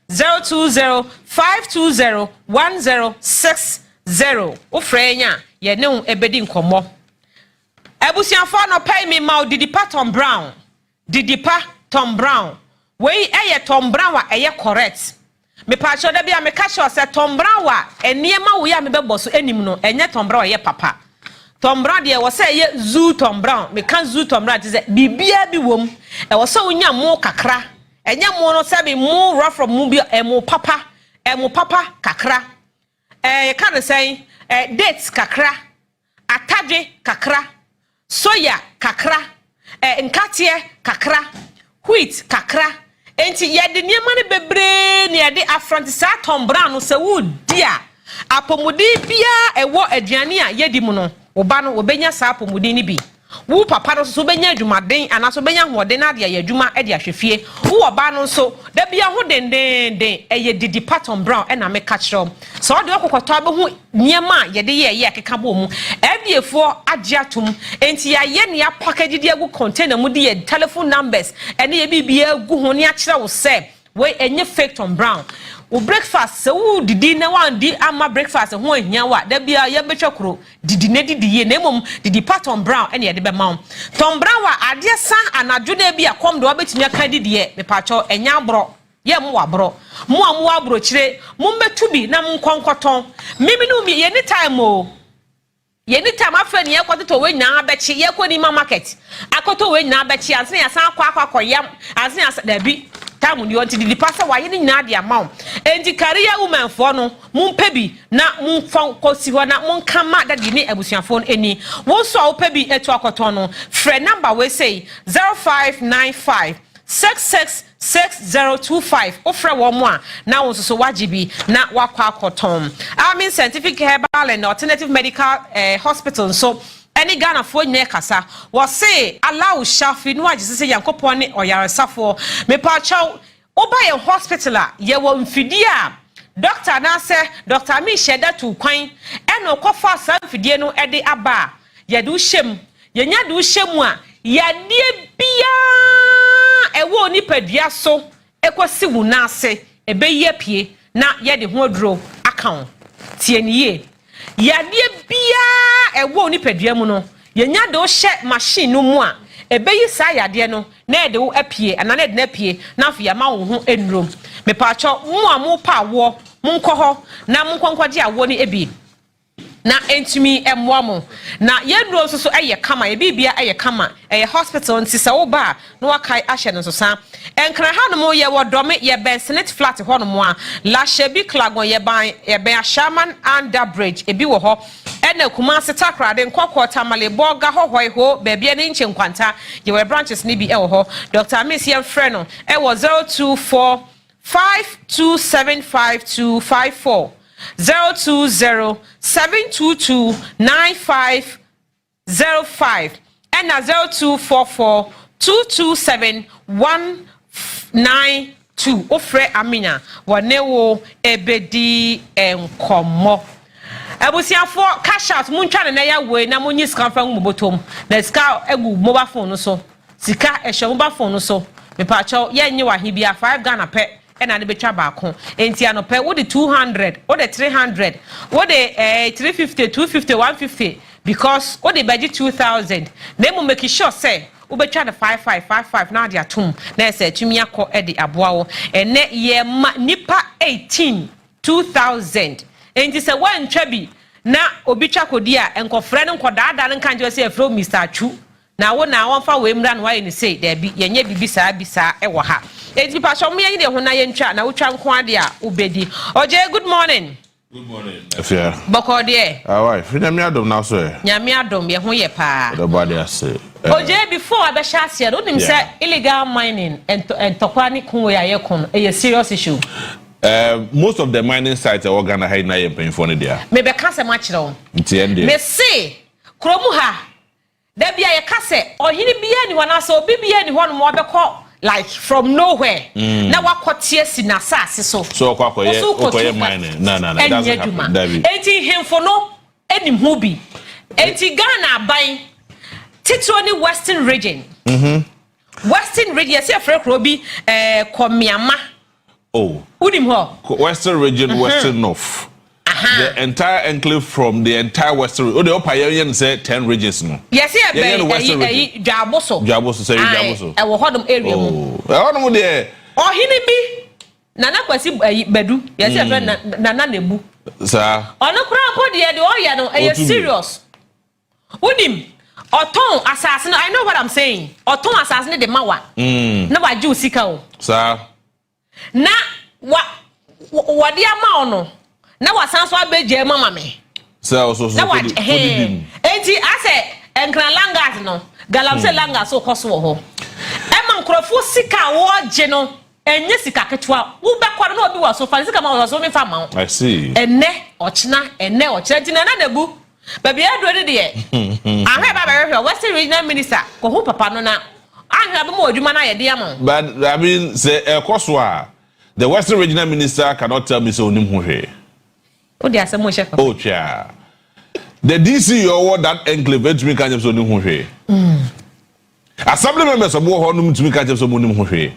0205201060 o frenya ye ne ebedi nkomo Ebusianfo no pay me ma Didipa Tom Brown we eye Tom Brown wa eye correct me pa cho da bia me ka sure say Tom Brown wa eniema wo ya me bebo so enim no enye Tom Brown ye papa Tom Brown de wo say ye zoo Tom Brown me kan zoo Tom Brown say bibia bi wom e wo say onya mo kakra enye mo no say be mo rough from mo bi mo papa kakra kan say dates kakra atadwe kakra soya kakra nkatie kakra wheat kakra enti yede niema ne bebre ne yede afront sa Tom Brown no se wo dia apomudi bia ewo aduane a yedi mu no oba no obenya sa apomudi ni bi wo papa no so benya adwumaden ana so benya hoden na de ya adwuma e de ahwefie wo ba no so da bia ho den eye didi pattern brown e na me catch up so de okokoto abehu niema ye de ye akeka bo mu ebiefo agye atom enti ya ye ne ya package de agu container mu de ye telephone numbers ene ye bibia agu ho ne a kire wo se we enye fake Tom Brown wo breakfast se wo didi na wan di ama breakfast ho ahia wa da bia ye betwakro didi ne didi ye na mom didi pa Tom Brown ene ye de be ma Tom Brown wa ade sa anadwo da bia kom do obetimi aka didi ye me pacho enya abro ye mo abro mo amu abro kire mo metu bi na mo nkonkoton mimi no mi ye ni time o ye ni time afa ni ye kwato we nya abechi ye kwani ma market akoto we nya abechi anse ya san akwa yam anse ya da bi tamu ni onti di pasa wa ye ni nyina de amount enti career woman for no mumpebi na mumfon kosi ho na munkama da di ni abusuafo eni wo so opebi eto akoton no frɛ number we say 0595 666025 ofra wo mo a na wo so wajibi na wakwa akoton Army Scientific Herbal and Alternative Medical Hospital so any Ghana for nye kasa was say allow shafi no agise se yankopon ne oyaresafo me pa chaw oba ye hospital a ye wo mfidi a doctor na se doctor mi sheda tu kwan e no kofa sa mfidie no e de aba ye du hyem ye nya du hyem a ye de bia e wo ni padua so ekosi wu na ase e be ye pie na ye de ho aduro account tie niye yade bia ewo ni padua mu no yenya de wo hye machine no mu a ebeyi sa yade no na ede wo apie ana na ede na apie na afia ma wo ho enrom me pa cho mu a mu pa wo mu nkoho na mu nkonkwaje awo ni ebi na entumi emwo na yedro so eye kama ye bibia eye kama eye hospital nti se wo ba na wakai ahye no so san enkra hanom ye wodome ye bensenet flat ho no mo a la shebi klagon ye ban Shaman under bridge ebi wo ho ena kuma setakra de nkokọ tamale boga hohoi ho bebia ne nche nkwanta ye we branches ni bi e wo ho Dr. Miss ye frɛ no e wo 024 5275254 020-722-9505 and 0244-227-192 ofre Amina wanewo ebedi enkomo abusiafo cash out muntwa na ya we na munyi sika fa ngubotom na sika egu mobile phone no so sika ehwe mobile phone no so me pa chaw ye nyi wa hibia 5 Ghana pe ena ne betwa baako enti anope wo de 200 wo de 300 wo de 350 250 150 because wo de budget 2000 na mu make sure say wo betwa de 5555 na de atom na ese atumi akọ e de aboa wo ene ye nipa 18 2000 enti se wantwa bi na obi twa kodi a enkofre ne nkodaada ne kanje se efro Mr. Chu na wo na won fa we mra no waye ne say da bi yenye bibisa bisa e wo ha enti pa so mo ye de ho na ye ntwa na wo twa nko ade a obedi oje good morning
Afia
boko de
why nyame adom na so
nyame adom ye ho ye pa
the body ase
oje before abesha ase do nim say illegal mining and tokwa ni kun we aye kun e serious issue
most of the mining sites are Ghana high na ye penfo ne dia
me be ka se ma kire wo
nti ende
me say kromu ha da bia ye ka se ohini bia ni wana so obi bia ni ho no mo beko like from nowhere na wakotie si na sase so
okoye mining na it doesn't happen David
enti hemfo no enim ho bi enti Ghana aban titro ni western region western region se afrekro bi komiama unim ho
western region western north the entire enclave from the entire western the upper area say 10 regions no
yes here be Dwaboso
say Dwaboso
e wo hodom area mu
hodom de
ohini bi nana kwasi badu yes here nana nebu
sir
ono kura podi de oya no e serious unim oton assassin I know what I'm saying oton assassin de mawa na wa ju sika o
sir
na wa dia ma ono na wasan so abeje mama me
so
na wa enti ase enkran langas no galam se langas so koso ho e man krofo sika wo je no enye sika ketwa wo be kware na obi wa so fa sika ma wo so me fa ma
I see
enne ochina tina na nebu Baby ado de de ahwe ba be Western Regional Minister ko hu papa no na ahwe be mo adwuma na ye de am.
But I mean say Koswa, the Western Regional Minister cannot tell me so onim ho hwe.
O de asem mo chef.
Oh cha. The DC or that enclave to me can so onim ho hwe. Assembly members of wo honum to me can so onim ho hwe.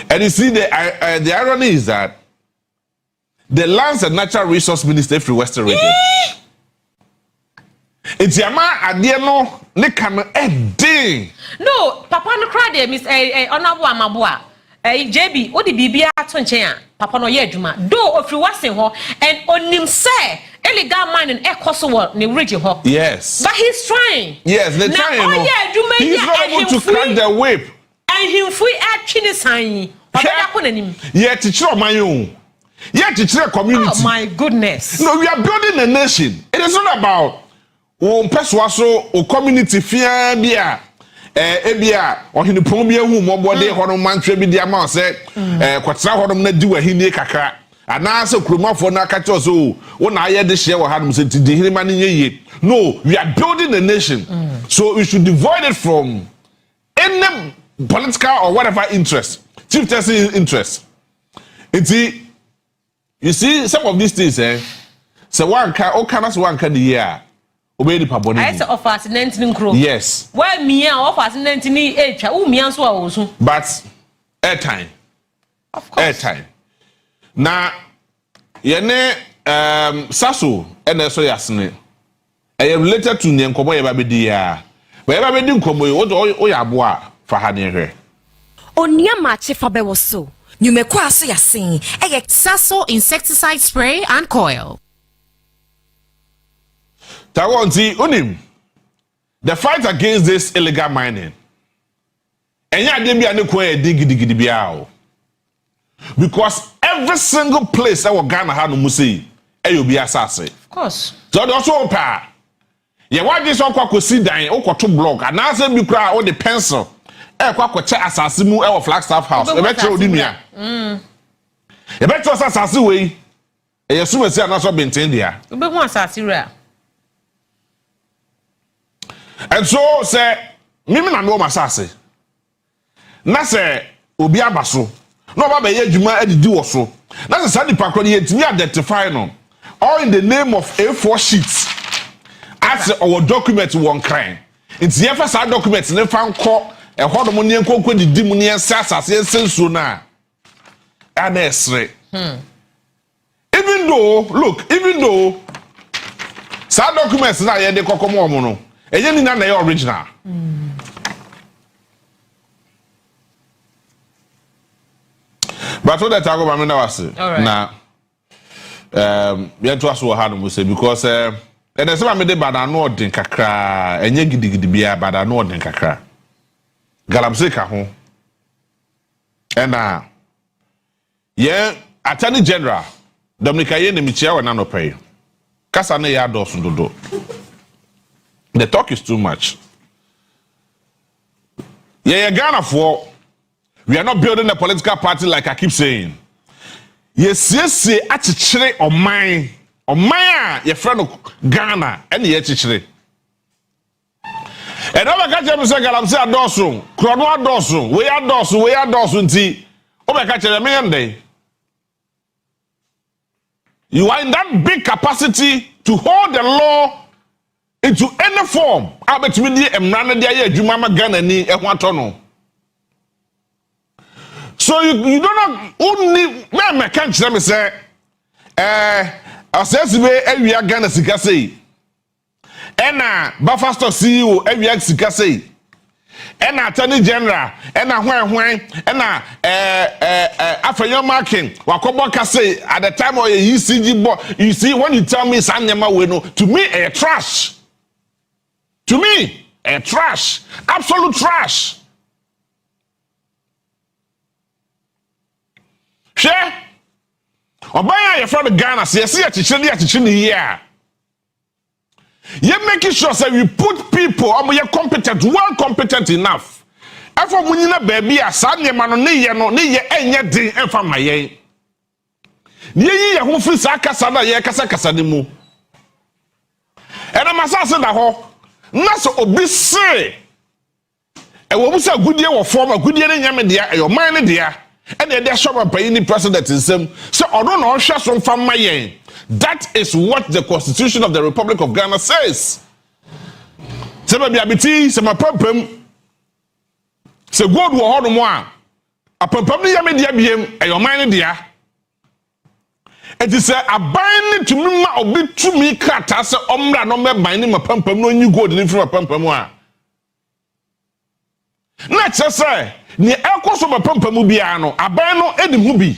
And you see the irony is that the Lands and Natural Resource Minister for Western Region. It's Yama Adiano, Nikano Edding.
No, Papa no cry there, Miss Honorable Amabua. JB, what the BBA Tonchea, Papa no Yeduma, do of you was in her, and on him say, illegal mining and Kosovo, the region.
Yes.
But he's trying.
Yes, they're trying.
Oh, yeah, you may
he's not able to crack the whip.
And him free at Chinisani.
Yeah, teacher my own. Yeah, teacher community.
Oh my goodness.
No, we are building a nation. It is not about persuaso or community fear bia ebia or hin pomia hu mo bode hono mantwe bi dia ma say kwatra hono na di wahini kakra ana se kromafo na ka cho so wo na aye de hye wo hanum se ti di hinima ne ye. No, we are building a nation. So we should divide it from any political or whatever interest. Chief testing interest. You see some of these things so one can all kind of one can the year obey the paboni.
I say offers 19 crore.
Yes.
Why me offers 19 age who me answer also.
But airtime.
Of course.
Airtime. Now yene saso ene so yasne. I am related to nyenkomo ye ba be dia. Ba ye ba be di nkomo ye o ya aboa fa ha ne hwe.
Onia mache fa be wo so. Nyumeko aso yasin. Eye
Saso insecticide spray and coil.
Tawonti unim. The fight against this illegal mining. Enya de bia ne ko e digidi bia o. Because every single place that we Ghana ha no musi e obi asase.
Of course.
So the also pa. Ye wa dis okwa Kusi dan okoto block ana se bi kra o de pencil e kwa kwache asase mu e wo Flagstaff house e be tro odimia. E be tro asase we e yesu mesi ana so benten dia.
We be hu asase re.
And so say mimi na no masase. Na say obi abaso. No ba be ye adwuma adidi wo so. Na say sadi pakro ye timi identify no. All in the name of A4 sheets. As our document one crime. It's the first document ne fan ko e hodo mo ne nkoko didi mu ne asase ensenso na. And esre. Even though sa documents na ye de kokomo mo no. Eje ni na ye original. But what that I go by was now to us what we say because and there's some me de bad no den kakra enye gidigidi bia bad no den kakra galamse ka ho and yeah Attorney General Dominica ye ne michia we na no pay kasa na ya dos dodo. The talk is too much. Yeah, Ghana for we are not building a political party like I keep saying. Yes, achichire o man your friend Ghana and ye achichire. And over catch them say galamse adoso, krono adoso, we adoso nti. Over catch them me you are in that big capacity to hold the law into any form. I bet me the emrana dia adwuma ma Ghana ni ehwato no. So you don't know only me can't tell me say assessment area Ghana sika say. Ena Buffer Stock CEO area sika say. Ena Attorney General ena hwan ena Afenyo marking wakobo ka say at the time of your ECG board. You see when you tell me sanyama we no to me a trash. To me, a trash, absolute trash. Share? Obaya your friend Ghana, see a teaching here. You're making sure that you put people you're competent, well competent enough. And for Munina baby, a son, your man, no, any day, and from my ye. Ye, who feels Akasana, ye Kasakasanimu. And I'm assassin that ho. Naso obi say. E wo musa goodie wo form a goodie ne nyame dia your mind dia. And they show up by any president in some. So I don't know from Famayen. That is what the Constitution of the Republic of Ghana says. Some be abiti, some pempem. Se God wo hono mo a. Apempem ne nyame dia biem e your mind dia. It is a bind to me ma obi to me krata se omra no me bind ma pempem no nyi God ni from pempem a. Na chese ni ekoso ma pempem bia no aban no edim hu bi.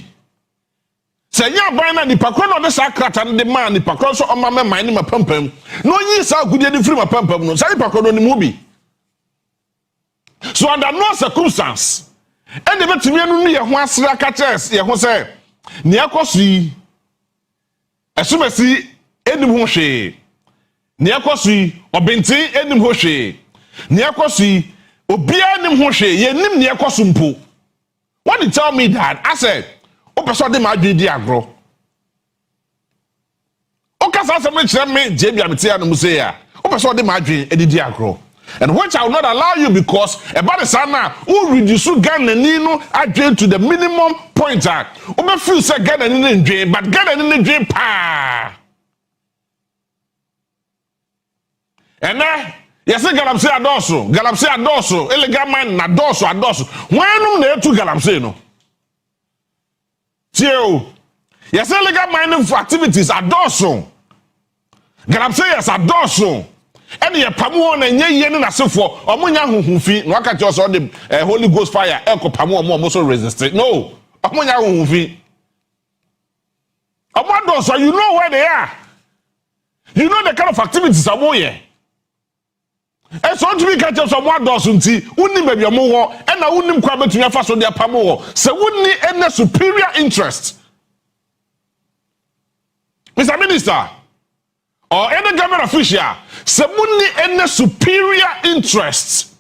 Se nya aban na nipa kro no de sa krata no de ma nipa kro so oma me man ni ma pempem no nyi sa gudie ni from pempem no sa nipa kro no ni mu bi. So under no circumstance and the betimi anu ni ye ho asra ka ches ye ho se ni ekoso yi esumesi enim ho hwe ni ekoso yi obenti enim ho hwe ni ekoso yi obia enim ho hwe ye nim ni ekoso mpo. When you tell me that, I said o person de ma dwedi agro o ka sa me kire me je bia mete ya no mu say ya o person de ma dwen edidi agro. And which I will not allow you because about the sana who reduce Ghana no adjust to the minimum point. Ube feel say Ghana ni dream, but Ghana ni dream pa. And yes, Galamsey adoso, illegal man na adoso. When na to Galamsey no. Tio, yes, illegal mining for activities adoso. Galamsey yes adoso. And ye pamu na nye ye na sefo omunya huhufi no aka che so the Holy Ghost fire eko pamu omo so resist it. No, omunya huhufi omo so you know where they are, you know the kind of activities amo ye e so ntumi ka che so mo adoso nti unni baby omo wo e na unnim kwa betumi afa so de pamu wo se wunni any superior interest. Mr. Minister or any government official, money any superior interests.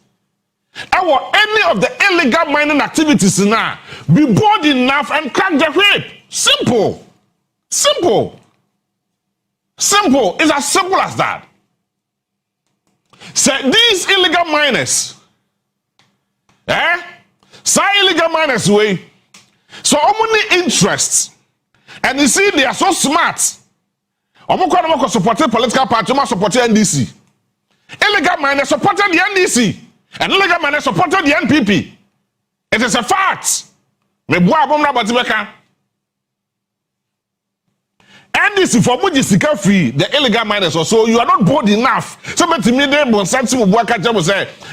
Or any of the illegal mining activities now be bold enough and crack the whip. Simple. Simple. Simple. It's as simple as that. So these illegal miners, illegal miners way. So how many interests? And you see, they are so smart. Omo supported political party, supported NDC. Illegal miners supported the NDC. And illegal miners supported the NPP. It is a fact. NDC for Mujisika free, the illegal miners or so, you are not bold enough. So many people say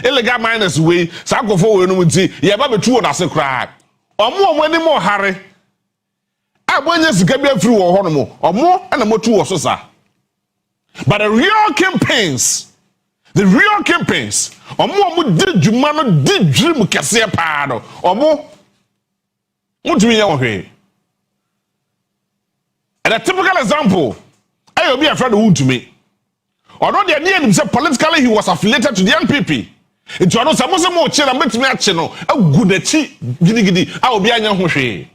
illegal miners way, Sako for Wenumuti, Yababe true or as a cry. Or more more hurry. When you get through or more and a more two or so. But the real campaigns, or more did you man did dream Cassia Pado, or more. What do you mean? And a typical example, I will be afraid of who to me. Although they near himself politically, he was affiliated to the NPP. It's one of some more chill and make me a channel, a good giddy, I will be a young Hoshe.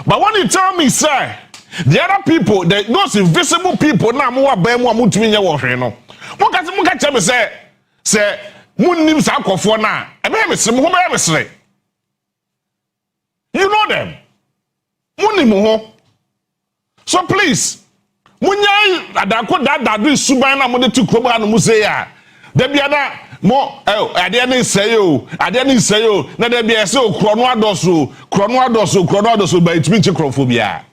But when you tell me, sir, the other people, those invisible people, now more by more to me, what can you say? Say, Moon names are called for now. You know them. Moon. So please, Munya, that do Subana Mode to Koba and Musea. There be other more. Oh, I didn't say you. Now there be a so chronoadoso by its chronophobia.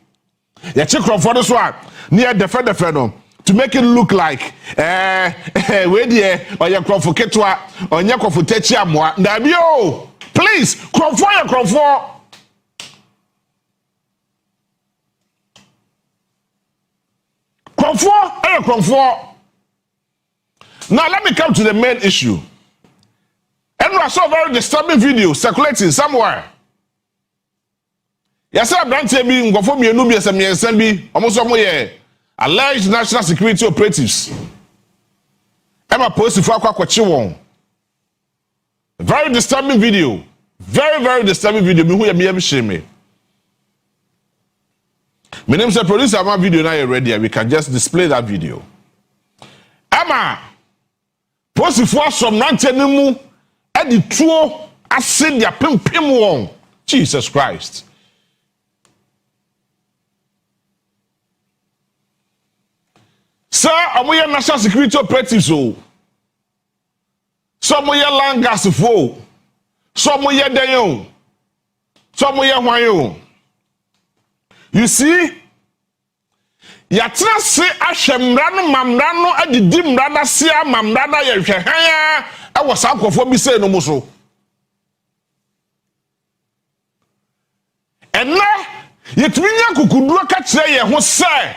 Yeah, check for this one near the Federal to make it look like where the or your crofoketwa or your crofotechia moi. Nabio, please, crofo. Comfort. Now let me come to the main issue. And I saw a very disturbing video circulating somewhere. Yes, I'm going to be going for me almost alleged national security operatives. I'm posting for a very disturbing video. Very disturbing video. Me. My name is a producer of my video now you're ready. We can just display that video. ama posifu asom nante ne mu e di tuo ase dia pempem won Jesus Christ. Sir, amoye national security operatives o. So amoye langas fo. So amoye den o. So amoye hwan o. You see, yatra se ahwemra no mamra no adidi mra na se amamra na ye hwe han a wo sa akofo bi se no mo so. Enna yetminya kukuduro ka kire ye ho se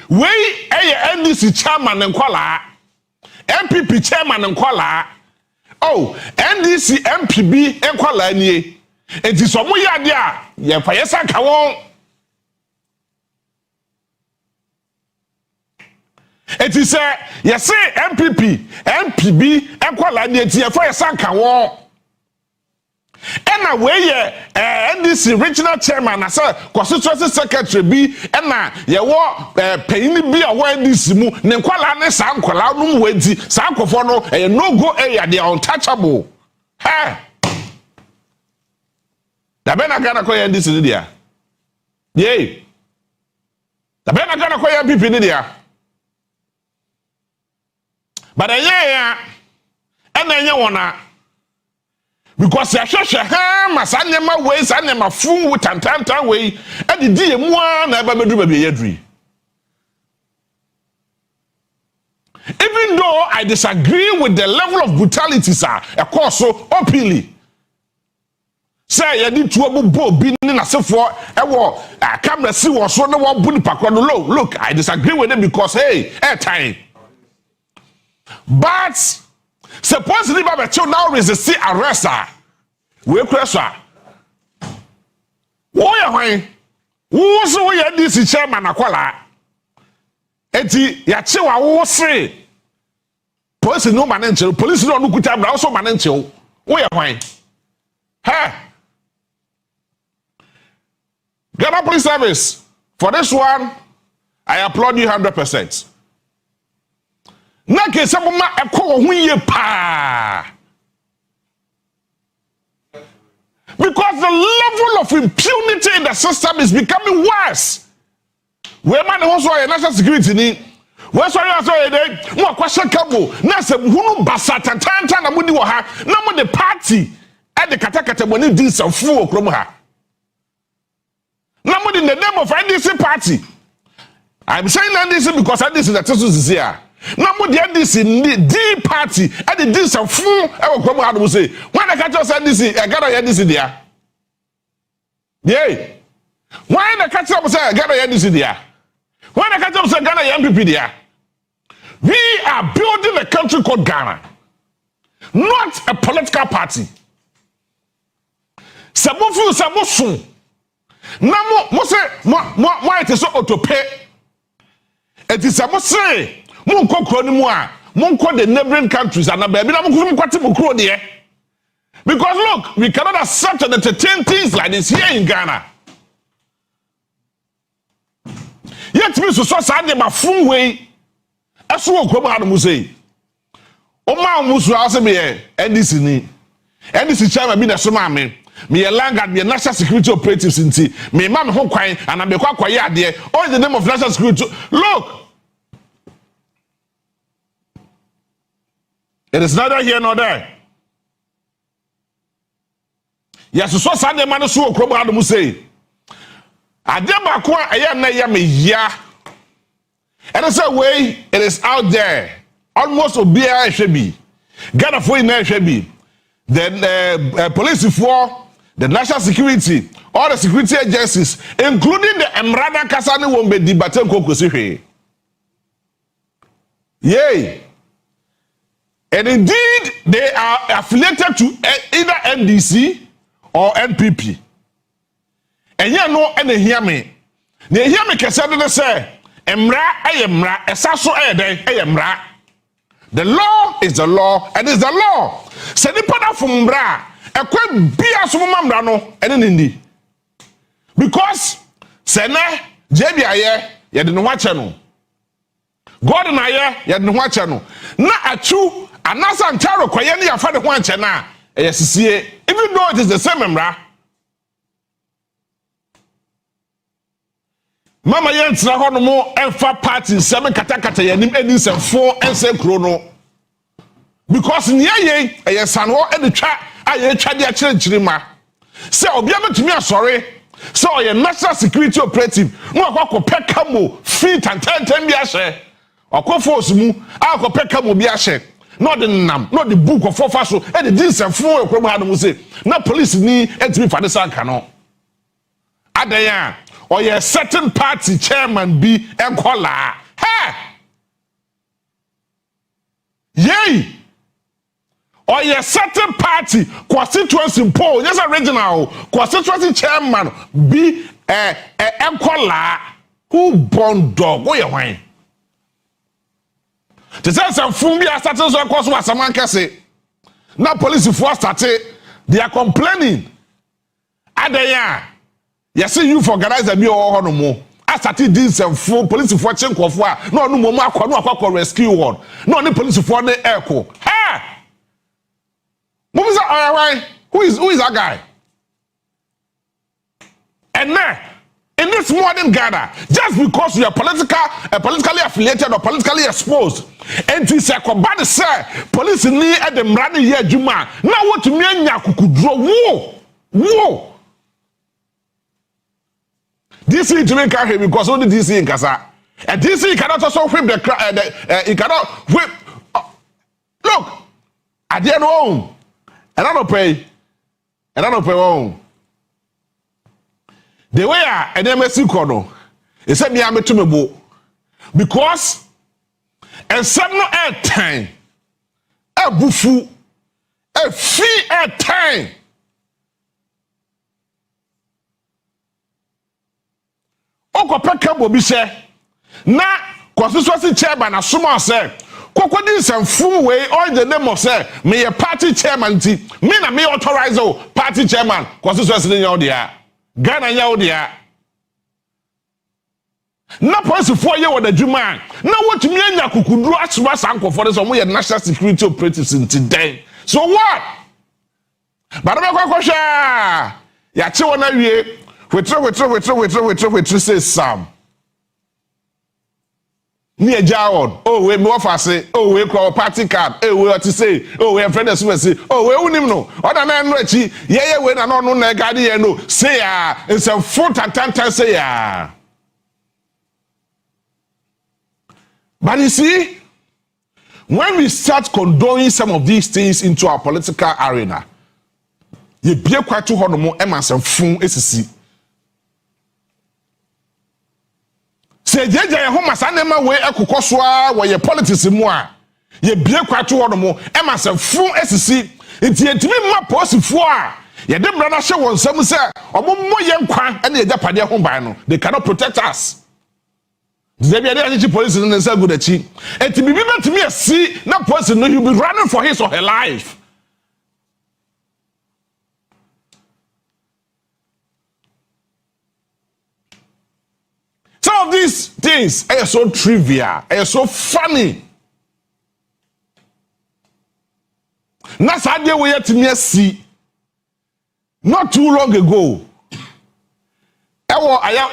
wey eye NDC chairman nkwala MPP chairman nkwala oh NDC MPB nkwala nie enti so mo yade a ye fa yesa ka won enti se ye say MPP MPB nkwala nie enti ye fa yesa ka won ena wey NDC regional chairman as constituency secretary bi ena ye wo payini bi a wo NDC mu ne nkwala ne sa nkwala no mu wenti sa akofo no no go area they are untouchable da be na Ghana ko NDC ni dia ye da be na Ghana ko MPP ni dia but enya wona because ya hwehwe ha masanyema we sanyema fu with tantantan we e di emu na eba bedu ba be yadri. Even though I disagree with the level of brutality sir of course so openly say ya di tuo bo bi ni na sefo e wo camera si wo so na wo bu ni pakro no look I disagree with it because hey time but supposedly Baba Cho now resist arrest we kwesa wo ya hwan wo so ya DC chairman akwala eti ya chewa wo se police no manenche police no nukuta bra so manenche wo ya hwan Ghana Police Service for this one I applaud you 100%. Na ke se mama ekọ ho ye pa because the level of impunity in the system is becoming worse. We man who so national security ni we so ye dey mo kwashe kabo na se hunu basata tanta na mudi wo ha na mo the party e de katakata boni din sanfu okrom ha na mo the name of NDC party. I'm saying NDC because NDC is the tesus here. Na mo de NDC D party and the D some full e wo kwam hadu say when I catch us NDC e gada NDC dia yeah when I catch us say gada NDC dia when I catch us say Ghana MPP dia we are building a country called Ghana, not a political party. Sabo fu sabo sun na mo say mo it so autopay it is sabo say Munko kronimu a munko the neighboring countries and baby na munko kwati mukro de because look we cannot accept and entertain things like this here in Ghana. Yet me so sa de ma fun way aso okrom ha no mu say o ma musu ase me NDC ni NDC chairman bi na so ma me langard me national security operatives nti me ma me ho kwan and me kwa kwaye ade all in the name of national security. Look, it is neither here nor there. Yes, so Sunday man so okrom ha no say. Adeba ko aya na ya me ya. And it's a way it is out there. Almost obia hwebi. Ghana for na hwebi. Then police for the national security, all the security agencies, including the Emrada Kasani won't be debating Kusi. Yay. And indeed, they are affiliated to either NDC or NPP. And you know, and they hear me. They hear me because say, Emra, Emra, Esaso, Emra. The law is the law, and is the law. Se ni pada fumbra, ekwe biya sumumambra no, ene nindi. Because se ne jebi aye, ye de no wache no. God na ye de ho ache no na achu anasa ntaro kwaye ne yafa de ho ache na sisie even though it is the same mra mama ye ntra ho no mo emfa party nsem katakata yanim eni nsefo ense kro no because niye ye san ho e de twa aye twa de akire ma se obi ametumi asore se oye national security operative no akwa kamo feet and ten bi ahye akwa force mu akwa kamo bi ahye no the nam no the book of fofa so e de nsefo ekro mu hanu se na police ni etimi fa de sanka no adaya or a certain party chairman be enkola. Hey! Yay! Or a certain party constituency poll, yes, original constituency chairman be enkola. Who born dog? Where you wine? To say some fumbi are starting so close to someone can say. Now police force started, they are complaining. Adaya. Yes, you for organize a meal no more. I started this full police for change of war. No more no rescue one. No any police for the echo. Ha! What is that? Who is that guy? And now in this modern Ghana, just because you are politically affiliated or politically exposed, and to say bad say police ni at the mrani here juma. Now what to me kuku draw whoa. DC to make carry because only DC in Kasa. And DC cannot also whip it cannot whip. Look, I didn't know. And I don't pay. Home. The way I MSC Kono, he said me I'm to me because and some no air time, a bufu, a fee air time. Okope kabo bi se na constituency chairman asoma se kokodi nsemfum we all the name of say me a party chairman ti me na me authorize o party chairman constituency ni yawo dia Ghana yawo dia na police for ye woda djuma na wotumi anya kukuduru asoma sankofo de so mo ye national security operatives today so what but me kwakosha ya che wona wie we say Sam. Near Jawon. Oh, we more fast say. Oh, we call party card. Oh, we to say. Oh, we have friends who say. Oh, we unim no. Other man rechi. Yeah, we na no negadi no. Say it's a foot and tan say But you see, when we start condoning some of these things into our political arena, you be quite too hard no more emansen fun esisi. Say jeje ye homa sanema we ekokoswa wo ye politics mu a ye bie kwato ho no mo e ma se fu esisi enti etimi ma posifo a ye de bra na hye won sam se omomo ye nkwa na ye japade ho ban no they cannot protect us. They be the police in the good achi enti bibi betimi asi na police no he be running for his or her life. Some of these things are so trivial, are so funny. That's how they were to me see. Not too long ago.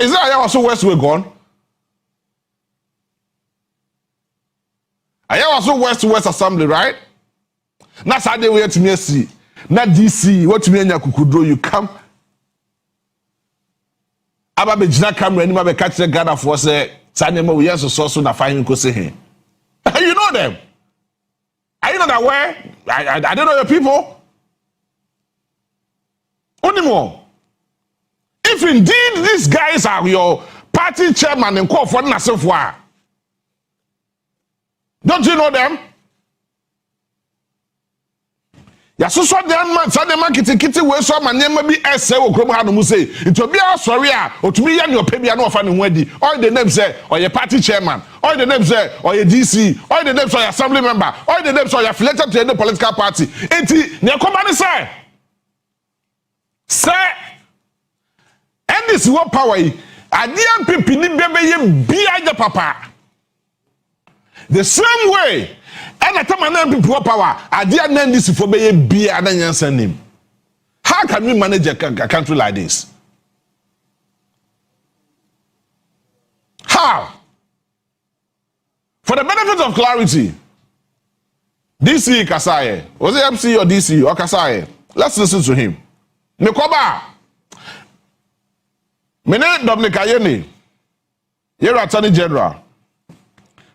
Is that I also Westway gone? I also West Assembly, right? That's how they were to me see. Not DC, what to me kukudro you come. Aba be jina camera ni ma be catch the Ghana for say sanema we yes so na fine Kusi here. You know them. Are you not aware? I don't know your people. Onimo. If indeed these guys are your party chairman and call for Nasifwa, don't you know them? Ya so so dem man sa dem kiti we so manema bi ese wo krom ha no mu say it obi asori a otumi ya ne opebia na ofa ne ho adi all the names say or your party chairman all the names say or your DC all the names say your assembly member all the names say you affiliated to any political party enti ne komani say and this what power yi adian pipi ni bebe ye bia ja papa The same way, and at time people power, I dare name this for be a name. How can we manage a country like this? How? For the benefit of clarity, DC Kasaye, was it MC or DC or Kasaye? Let's listen to him. Mekoba, Mene Dominic Ayeni, you're Attorney General.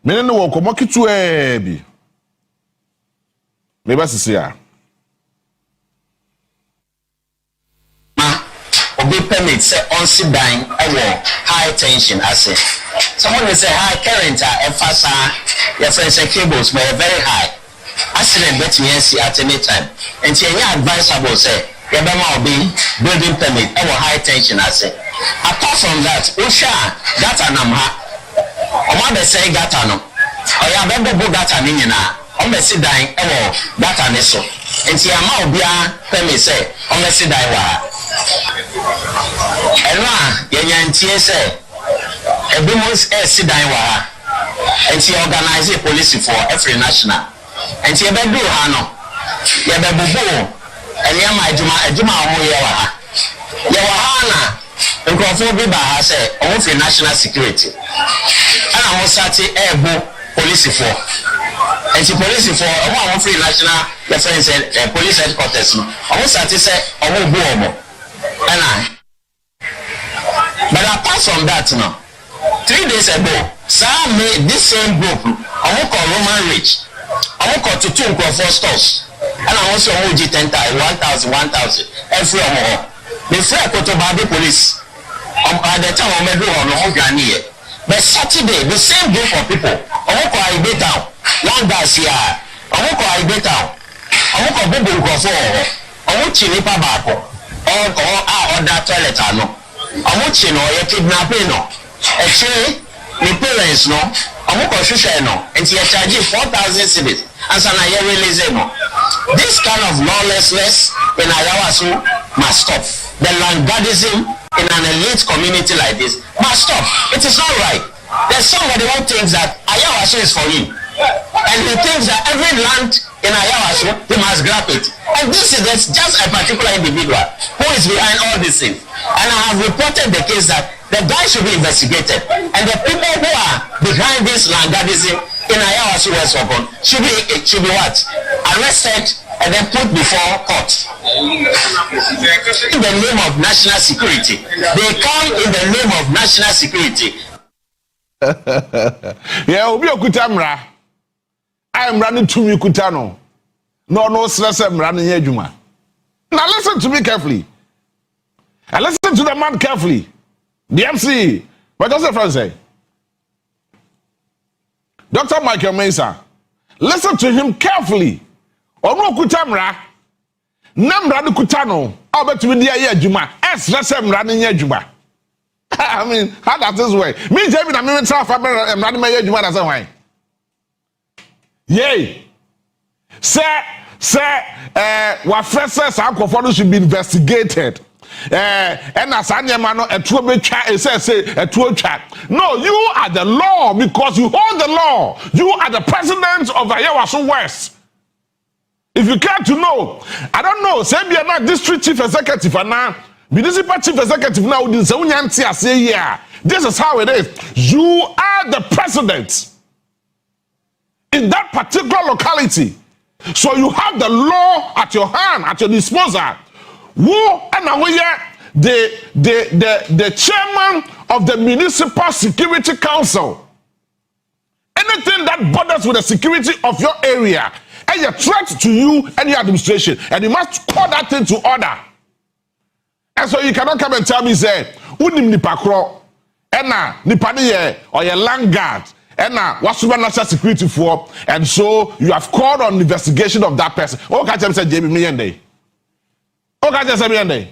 Mene no wako mokitu ebi. Meba sisia.
Obi permit say on sit down high tension as it. Someone will say high current fast your friends say cables but very high. Accident bet me see at any time. And you advisable say you be building permit high tension as it. Apart from that, Usha data namha. Oma be say data no. Oya be bo data ni nyina. On be sit down data ni so. And you ma obi permit say on be sit down wa. Elwa yenyantie say ebimus sit down wa. And you organize a police for every national. And you be do ha no. You be bubu. And you ma ejuma ho ye wa ha. Ye wa ha na nkrofo bi ba ha say on for national security. Ana ho sati ebo police for. And the police for on for national defense police headquarters no. On sati say on bu omo. But apart from that now, 3 days ago, some made this same group, I will call Roman Rich, I will call to 2 stores, and I also hold you 10,000, 1,000, every more. The fair Kotobabi police, at the time of Medro on Hogani. But Saturday, the same group of people, I will call I bet out, Langas here, I will call I bet out, I will call Bubu Grofo, I will Chilipa Bako, or that toilet, I know. I want you know, you kidnapping no. Actually, the parents no. I want to show no. And you charge 4,000 cedis. As an I release no. This kind of lawlessness in Ayawasu must stop. The landguardism in an elite community like this must stop. It is not right. There's somebody who thinks that Ayawasu is for him. And he thinks that every land in Ayawasu, he must grab it. And this is just a particular individual who is behind all these things. And I have reported the case that the guy should be investigated. And the people who are behind this landguardism in Ayawasu West Ogun should be what? Arrested and then put before court. In the name of national security. They come in the name of national security.
Yeah, Obi Okutamra. I am running to me Kutano. No, stress, I'm running here, Juma. Now listen to me carefully. And listen to the man carefully. The MC, what does the friend say? Dr. Michael Mensah, listen to him carefully. Ono Kutamra, Namra de Kutano, Albert Widia Juma, let's say I'm running here, Juma. I mean, how that is way. Me, David, I'm in South Africa, I'm running my Juma as a way. Yay. Sir, what first says alcohol should be investigated. And as Anyamano, a true chat, it says a true chat. No, you are the law because you hold the law. You are the president of Ayawasu West. If you care to know, I don't know, say be not district chief executive and now municipal chief executive now. This is how it is. You are the president in that particular locality. So you have the law at your hand, at your disposal. Who and the chairman of the Municipal Security Council. Anything that bothers with the security of your area and a threat to you and your administration, and you must call that thing to order. And so you cannot come and tell me, say, unim ni pakro, ena ni paniye or your land guard. And now, what's the national security for? And so you have called on investigation of that person. Oh, can't you say JB Miyende? Oh, can't you say Miyende?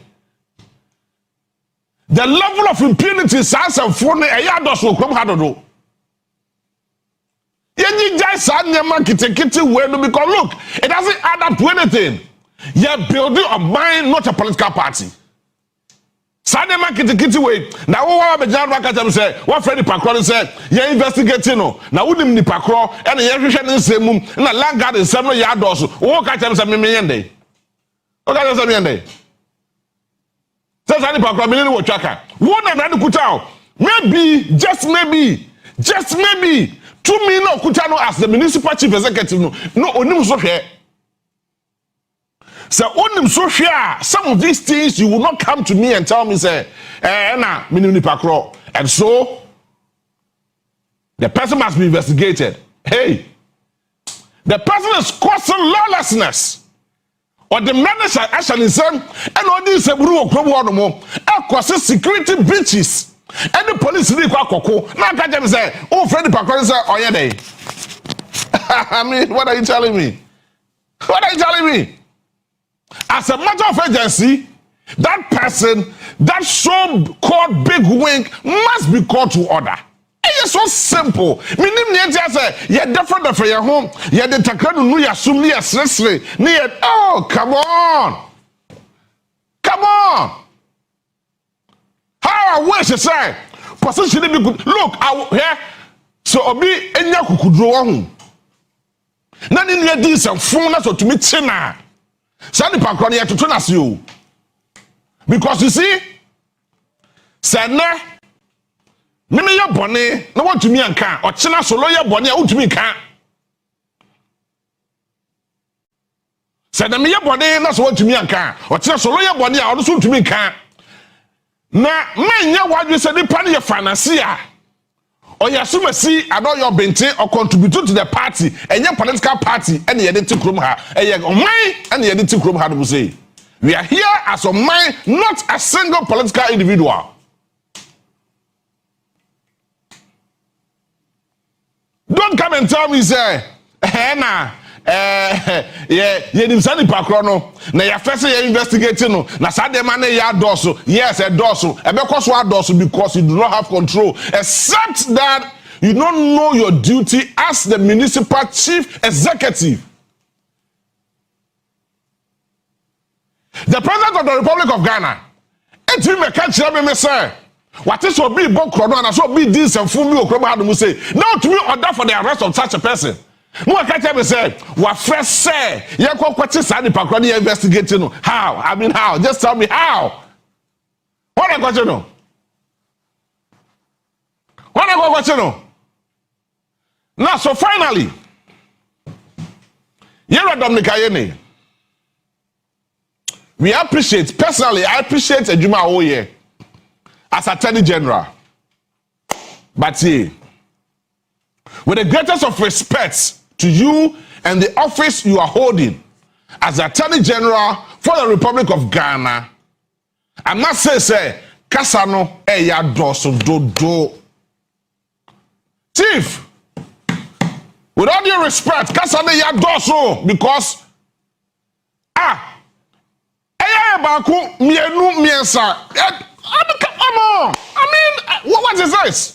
The level of impunity is and phone a yard so come hadodo. You just said because look, it doesn't add up to anything. You're building a mind, not a political party. Sunday market way. Now what be jan waka tell say what Freddy Pakro say you investigating no. Now who ni Pakro and you hwehwe ne nsem na land guard nsem no ya doso. Wo ka tell say me yende. O ka tell say me yende. Say Sunday Pakro me ni wo twaka. Wo na na kuta o. Maybe just maybe 2 million kuta no as the municipal chief executive no onim so hwe. So onim so hwe some of these things you will not come to me and tell me say na minimum pakro, and so the person must be investigated. Hey, the person is causing lawlessness or the manager actually said and all these buru okrobo no mo cause security breaches and the police really kwa koko na ka dem say oh Freddy Pakro say oye dey. I mean, what are you telling me? What are you telling me? As a matter of urgency, that person, that so-called big wing must be called to order. It's so simple. Minim say you're different from your home. You're the takranu nu yasum ni yasresre. Oh, come on. Come on. How I wish to say position be good. Look, here. So obi enya kukudro wa hu. Na ni ne di sem fun na so tumi china. Sandy Pakro ne to na you. Because you see, Sana Mimi ya bone na want to me anka or china solo ya bone ya utumi kan. Sana me ya bone na so want to me anka or china solo ya bone ya so utumi kan. Na menya wadwe se nipa ne ya financier. Or ya sumasi ado your bente or contribute to the party and your political party and the editing room ha and the editing room ha to say we are here as a mind, not a single political individual. Don't come and tell me say dim Sandy Pakro no na ya first ye investigating no na sa dem na ya doso yes e doso e be koso adoso because you do not have control except that you don't know your duty as the municipal chief executive. The president of the Republic of Ghana it me can tell me say what is so be bon krono na so be this and fumi okroba hadu mu say now to me order for the arrest of such a person. Mo ka tell me say what fresh say ye kwakwachi Sandy Pakro dey investigating no how I mean how just tell me how what I got you know what I got you know now so finally Yera Dominic Ayene we appreciate personally I appreciate Ejuma Oye as Attorney General but with the greatest of respect to you and the office you are holding as Attorney General for the Republic of Ghana, I must say, Kasano eya doso do. Chief, with all due respect, Kasano eya doso because eya baku mienu miensa. Come on, I mean, what is this?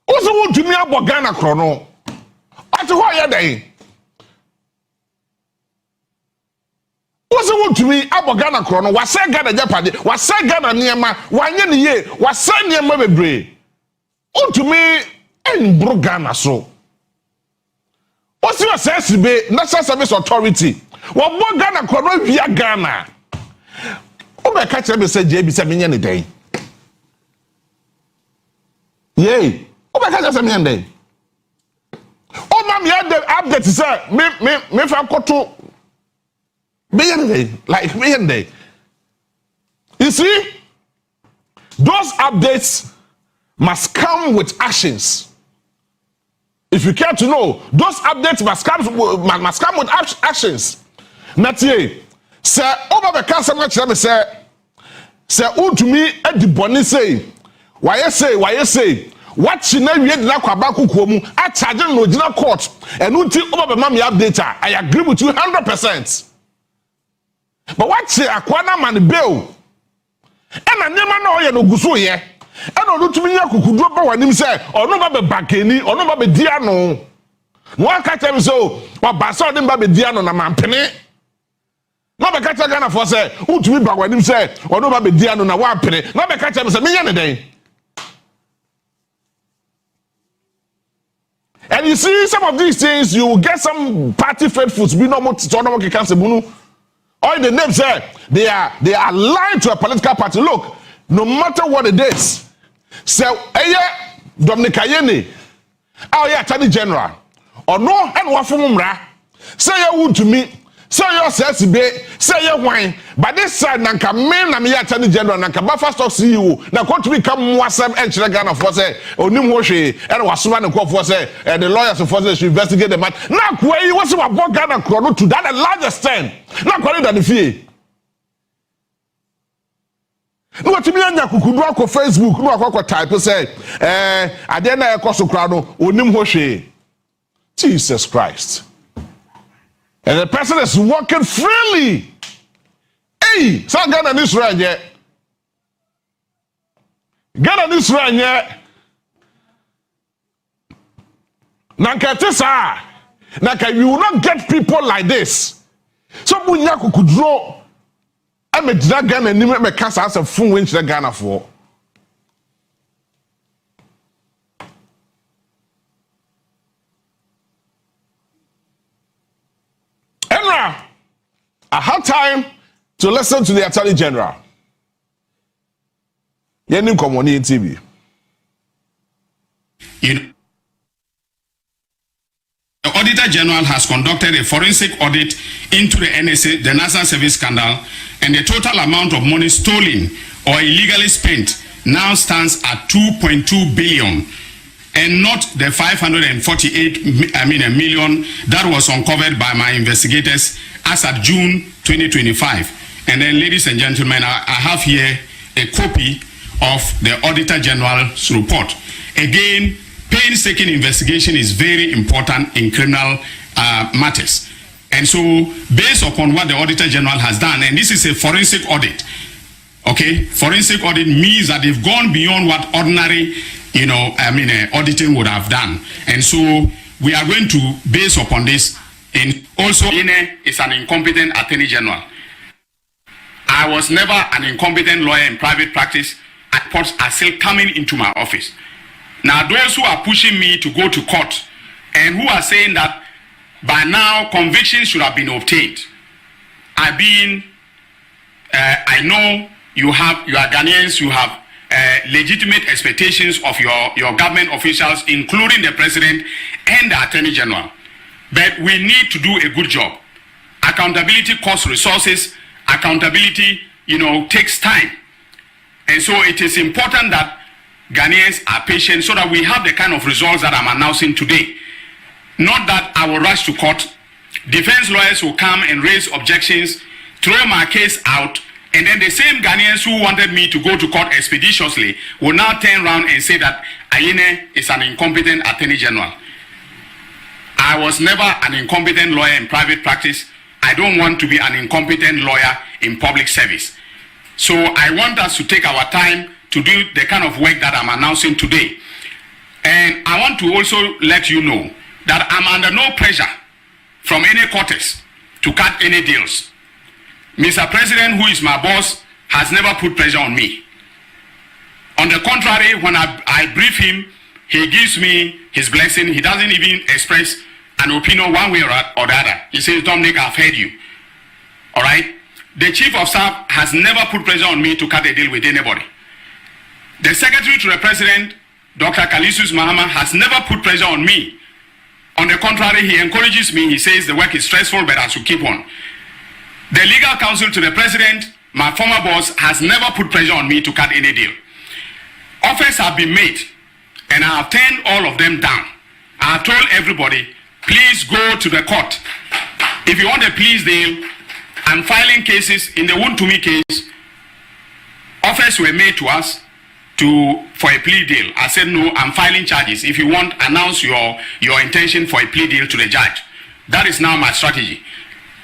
Who's want to me about Ghana chrono? At what you day? Who's want to me about Ghana chrono? Was say Ghana Japade? Was say Ghana Niama? Why ye? Was say Niama bebre? Want to me and bro Ghana so? What's your sense be National Service Authority? What more Ghana chrono via Ghana? Oh my catch me say JB say me any day. Yay. Oh, because I'm saying, oh, ma'am, you had the update, sir. Me, if I go to me, you see, those updates must come with actions. If you care to know, those updates must come with actions. Not ye, sir. Over the cancer, much let me say, sir. Who to me at the bonnie say, why you say. What she na wie na kwaba kukuomu a charge no original court and until over the mama update I agree with you 100%. But what she akwana man bill and na nyema na oye no guso ye and onu tumi nya kukudo ba wanim say onu ba be bakeni onu ba be dia no no aka tell me so o ba so dem ba be dia no na mampene na be catch Ghana for say utumi ba wanim say ono ba be dia no na wa pere na be catch me say me nya ne den. And you see some of these things, you will get some party faithfuls be no more to no more bunu. All the names say they are aligned to a political party. Look, no matter what it is, so Dominic Ayeni, Attorney General, or no and wafumra, say you would to me. Say your says be say your wine, but this side nanka men na me Attorney General nanka bafa stock CEO na come to become wasam and Ghana for say onim ho hwe e wasoma ne for say the lawyers for say should investigate the matter. Na kwa yi was about Ghana krono to that large extent. Na kwa that the fee. No what me anya kukudu akọ Facebook no akọ type say ade na e koso kra no onim ho hwe. Jesus Christ. And the person is walking freely. Hey, so Ghana and Israel yet. Ghana and Israel yet. Nankatisa. Nanka, you will not get people like this. So Bunyaku could draw. I'm a Ghana and me cast as a full winch the Ghana for. I had time to listen to the Attorney General. Yenim Komoni TV.
The Auditor General has conducted a forensic audit into the NSA, the National Service scandal, and the total amount of money stolen or illegally spent now stands at 2.2 billion. And not the 548 million that was uncovered by my investigators as at June 2025. And then, ladies and gentlemen, I have here a copy of the Auditor General's report. Again, painstaking investigation is very important in criminal matters. And so, based upon what the Auditor General has done, and this is a forensic audit, okay? Forensic audit means that they've gone beyond what ordinary auditing would have done. And so we are going to base upon this. And also, Ine is an incompetent Attorney General. I was never an incompetent lawyer in private practice. Reports are still coming into my office. Now, those who are pushing me to go to court and who are saying that by now convictions should have been obtained. I know you are Ghanaians, you have legitimate expectations of your government officials, including the president and the Attorney General. But we need to do a good job. Accountability costs resources. Accountability, takes time. And so it is important that Ghanaians are patient so that we have the kind of results that I'm announcing today. Not that I will rush to court. Defense lawyers will come and raise objections, throw my case out, and then the same Ghanaians who wanted me to go to court expeditiously will now turn around and say that Ayine is an incompetent Attorney General. I was never an incompetent lawyer in private practice. I don't want to be an incompetent lawyer in public service. So I want us to take our time to do the kind of work that I'm announcing today. And I want to also let you know that I'm under no pressure from any quarters to cut any deals. Mr. President, who is my boss, has never put pressure on me. On the contrary, when I brief him, he gives me his blessing. He doesn't even express an opinion one way or the other. He says, Dominic, I've heard you. All right? The Chief of Staff has never put pressure on me to cut a deal with anybody. The Secretary to the President, Dr. Kalisus Mahama, has never put pressure on me. On the contrary, he encourages me. He says the work is stressful, but I should keep on. The legal counsel to the president, my former boss, has never put pressure on me to cut any deal. Offers have been made, and I have turned all of them down. I have told everybody, please go to the court. If you want a pleas deal, I'm filing cases. In the Wontumi case, offers were made to us for a plea deal. I said, no, I'm filing charges. If you want, announce your intention for a plea deal to the judge. That is now my strategy.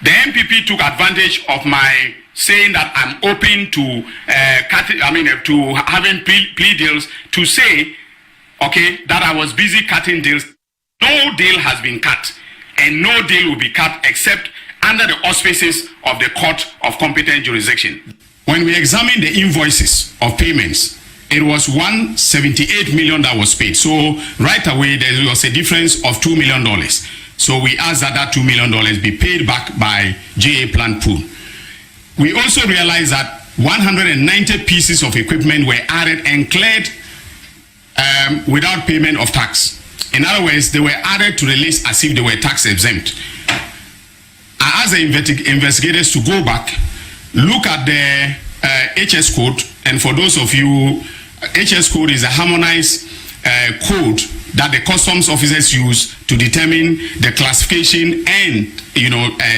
The MPP took advantage of my saying that I'm open to to having plea deals to say, okay, that I was busy cutting deals. No deal has been cut, and no deal will be cut except under the auspices of the court of competent jurisdiction. When we examined the invoices of payments, it was $178 million that was paid. So right away, there was a difference of $2 million. So we asked that $2 million be paid back by GA Plant Pool. We also realized that 190 pieces of equipment were added and cleared without payment of tax. In other words, they were added to the list as if they were tax exempt. I asked the investigators to go back, look at the HS code, and for those of you, HS code is a harmonized code that the customs officers use to determine the classification and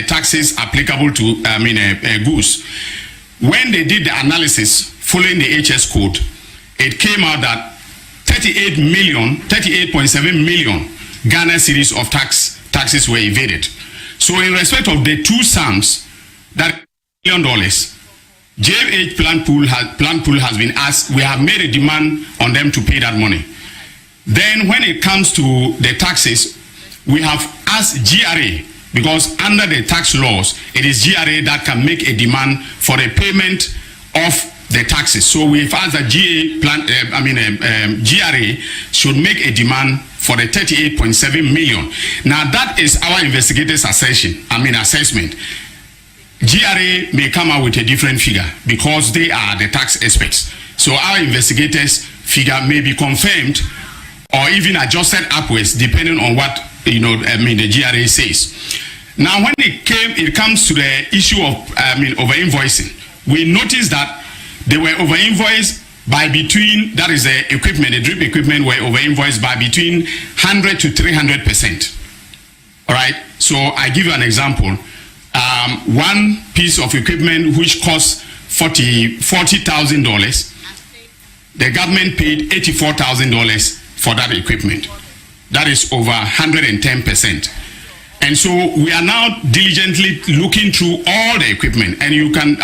taxes applicable to goods. When they did the analysis following the HS code, it came out that 38.7 million Ghana cedis of taxes were evaded. So in respect of the two sums, that $1 million, JFH Plant Pool has been asked, we have made a demand on them to pay that money. Then when it comes to the taxes, we have asked GRA, because under the tax laws, it is GRA that can make a demand for the payment of the taxes. So we've asked that GRA should make a demand for the 38.7 million. Now that is our investigators' assessment. GRA may come out with a different figure because they are the tax experts. So our investigators' figure may be confirmed or even adjusted upwards depending on what the GRA says. Now when it comes to the issue of over-invoicing, we noticed that they were over-invoiced by between, that is the equipment, the drip equipment were over-invoiced by between 100 to 300%. All right, so I give you an example. One piece of equipment which costs $40,000, the government paid $84,000 for that equipment. That is over 110%. And so we are now diligently looking through all the equipment, and you can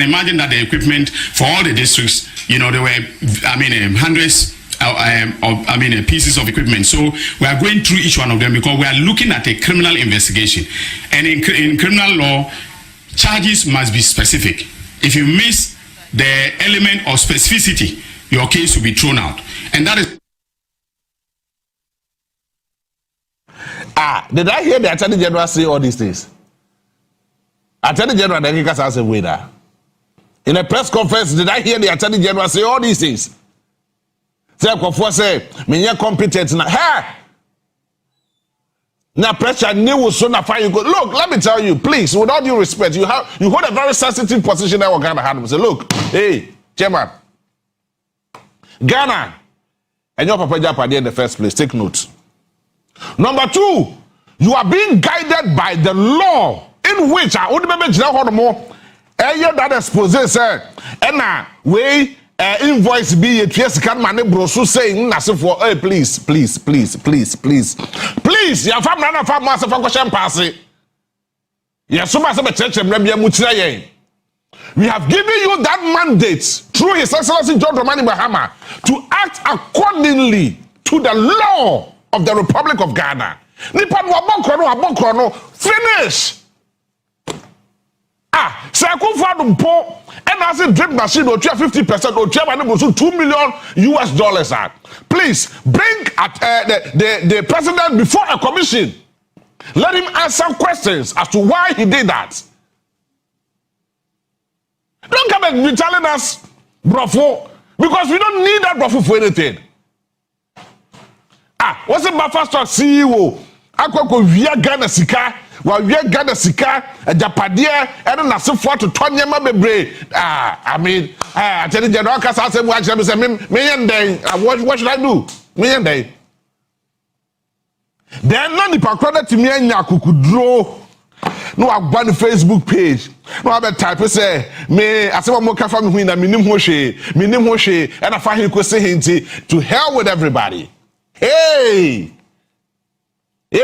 imagine that the equipment for all the districts, there were hundreds of pieces of equipment. So we are going through each one of them because we are looking at a criminal investigation, and in criminal law, charges must be specific. If you miss the element of specificity, your case will be thrown out, and that is.
Did I hear the Attorney General say all these things? Attorney General, in a press conference, did I hear the Attorney General say all these things? Say, me competent now. Hey! Now pressure new so na fine you go. Look, let me tell you, please, with all due respect, you hold a very sensitive position that we're gonna handle. Say, look, hey, Chairman, Ghana, and your Papa Japadi in the first place, take note. Number two, you are being guided by the law in which I would remember that expose say, and we invoice be a yes can money brosu saying for hey please, your family and family master for question pass it. Yes, so much of a church and we have given you that mandate through His Excellency John Dramani Mahama to act accordingly to the law of the Republic of Ghana. Finish. Say I come for them poor and as a drip machine or 50% or $2 million. Please bring the president before a commission. Let him answer questions as to why he did that. Don't come and be telling us, brofo, because we don't need that brofo for anything. What's the Buffer Stock CEO? Akoko via Ghana Sika, while via Ghana Sika, a Japadia, and a Nassau for to Tonyama Bebre. I tell you, General Casa said, watch them say, million day. What should I do? Million day. Then none of the credit to me and Yaku could draw. No, I've got the Facebook page. No, I have type say, me, I say, what more from me, and minim Hoshe, and I find you could say, to hell with everybody. Hey! With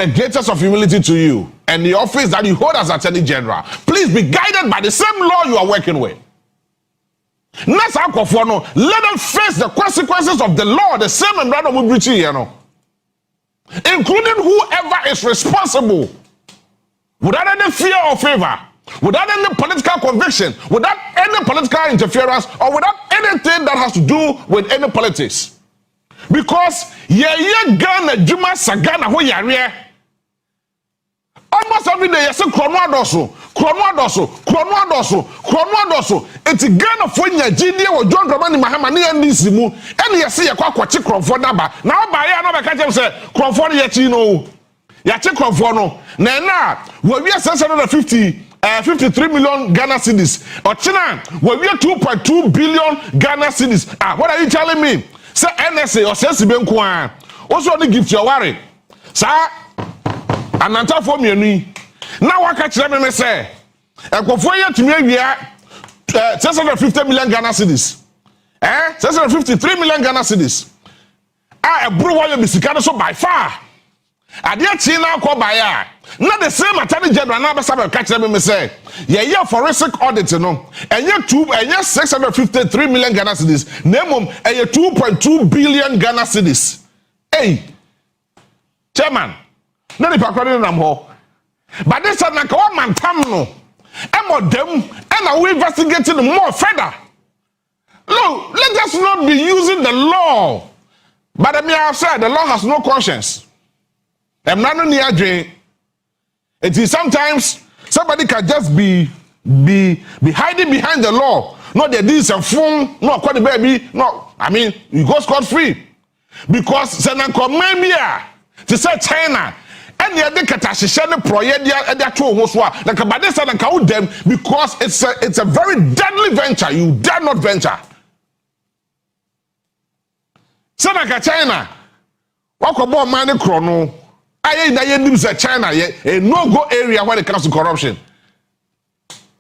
the greatest of humility to you and the office that you hold as Attorney General, please be guided by the same law you are working with. Let them face the consequences of the law, the same and including whoever is responsible without any fear or favor, without any political conviction, without any political interference, or without anything that has to do with any politics. Because Ghana Juma Sagana ho yare. Almost every day, yes, Chronoadoso. It's Ghana for Nigeria or John Dramani Mahamani and Nisimu, and you see a quachi Crawford number. Now, by another catch say, Crawford Yachino, Yachi Crawforno. Now, we are 53 million Ghana cedis. Or China, we are 2.2 billion Ghana cedis. What are you telling me? Say NSA or Sensible Kwan. Also, only gift your worry. Sir. And on top of me, now I catch them and say, and for 4 years to me, we are 650 million Ghana cedis. 653 million Ghana cedis. I brew why you be so by far. I didn't see now call by not the same attorney general. Now, I catch them and say, yeah, forensic audit, you know, and you're 653 million Ghana cedis. Name them, and you're 2.2 billion Ghana cedis. Hey, chairman. No, if I call it ho. But this is like one man tamno. And more them, and are we investigating more further? Look, let us not be using the law. But I mean, I've said the law has no conscience. I'm not only agreeing. It is sometimes somebody can just be hiding behind the law. Not that this and phone, no, call the baby, no. I mean, you go scot free because Senanko Mambia to say China. And the other catastrophe project they two almost like but this and count them because it's a very deadly venture. You dare not venture. So like China, what about money chrono? I ain't China a no-go area when it comes to corruption.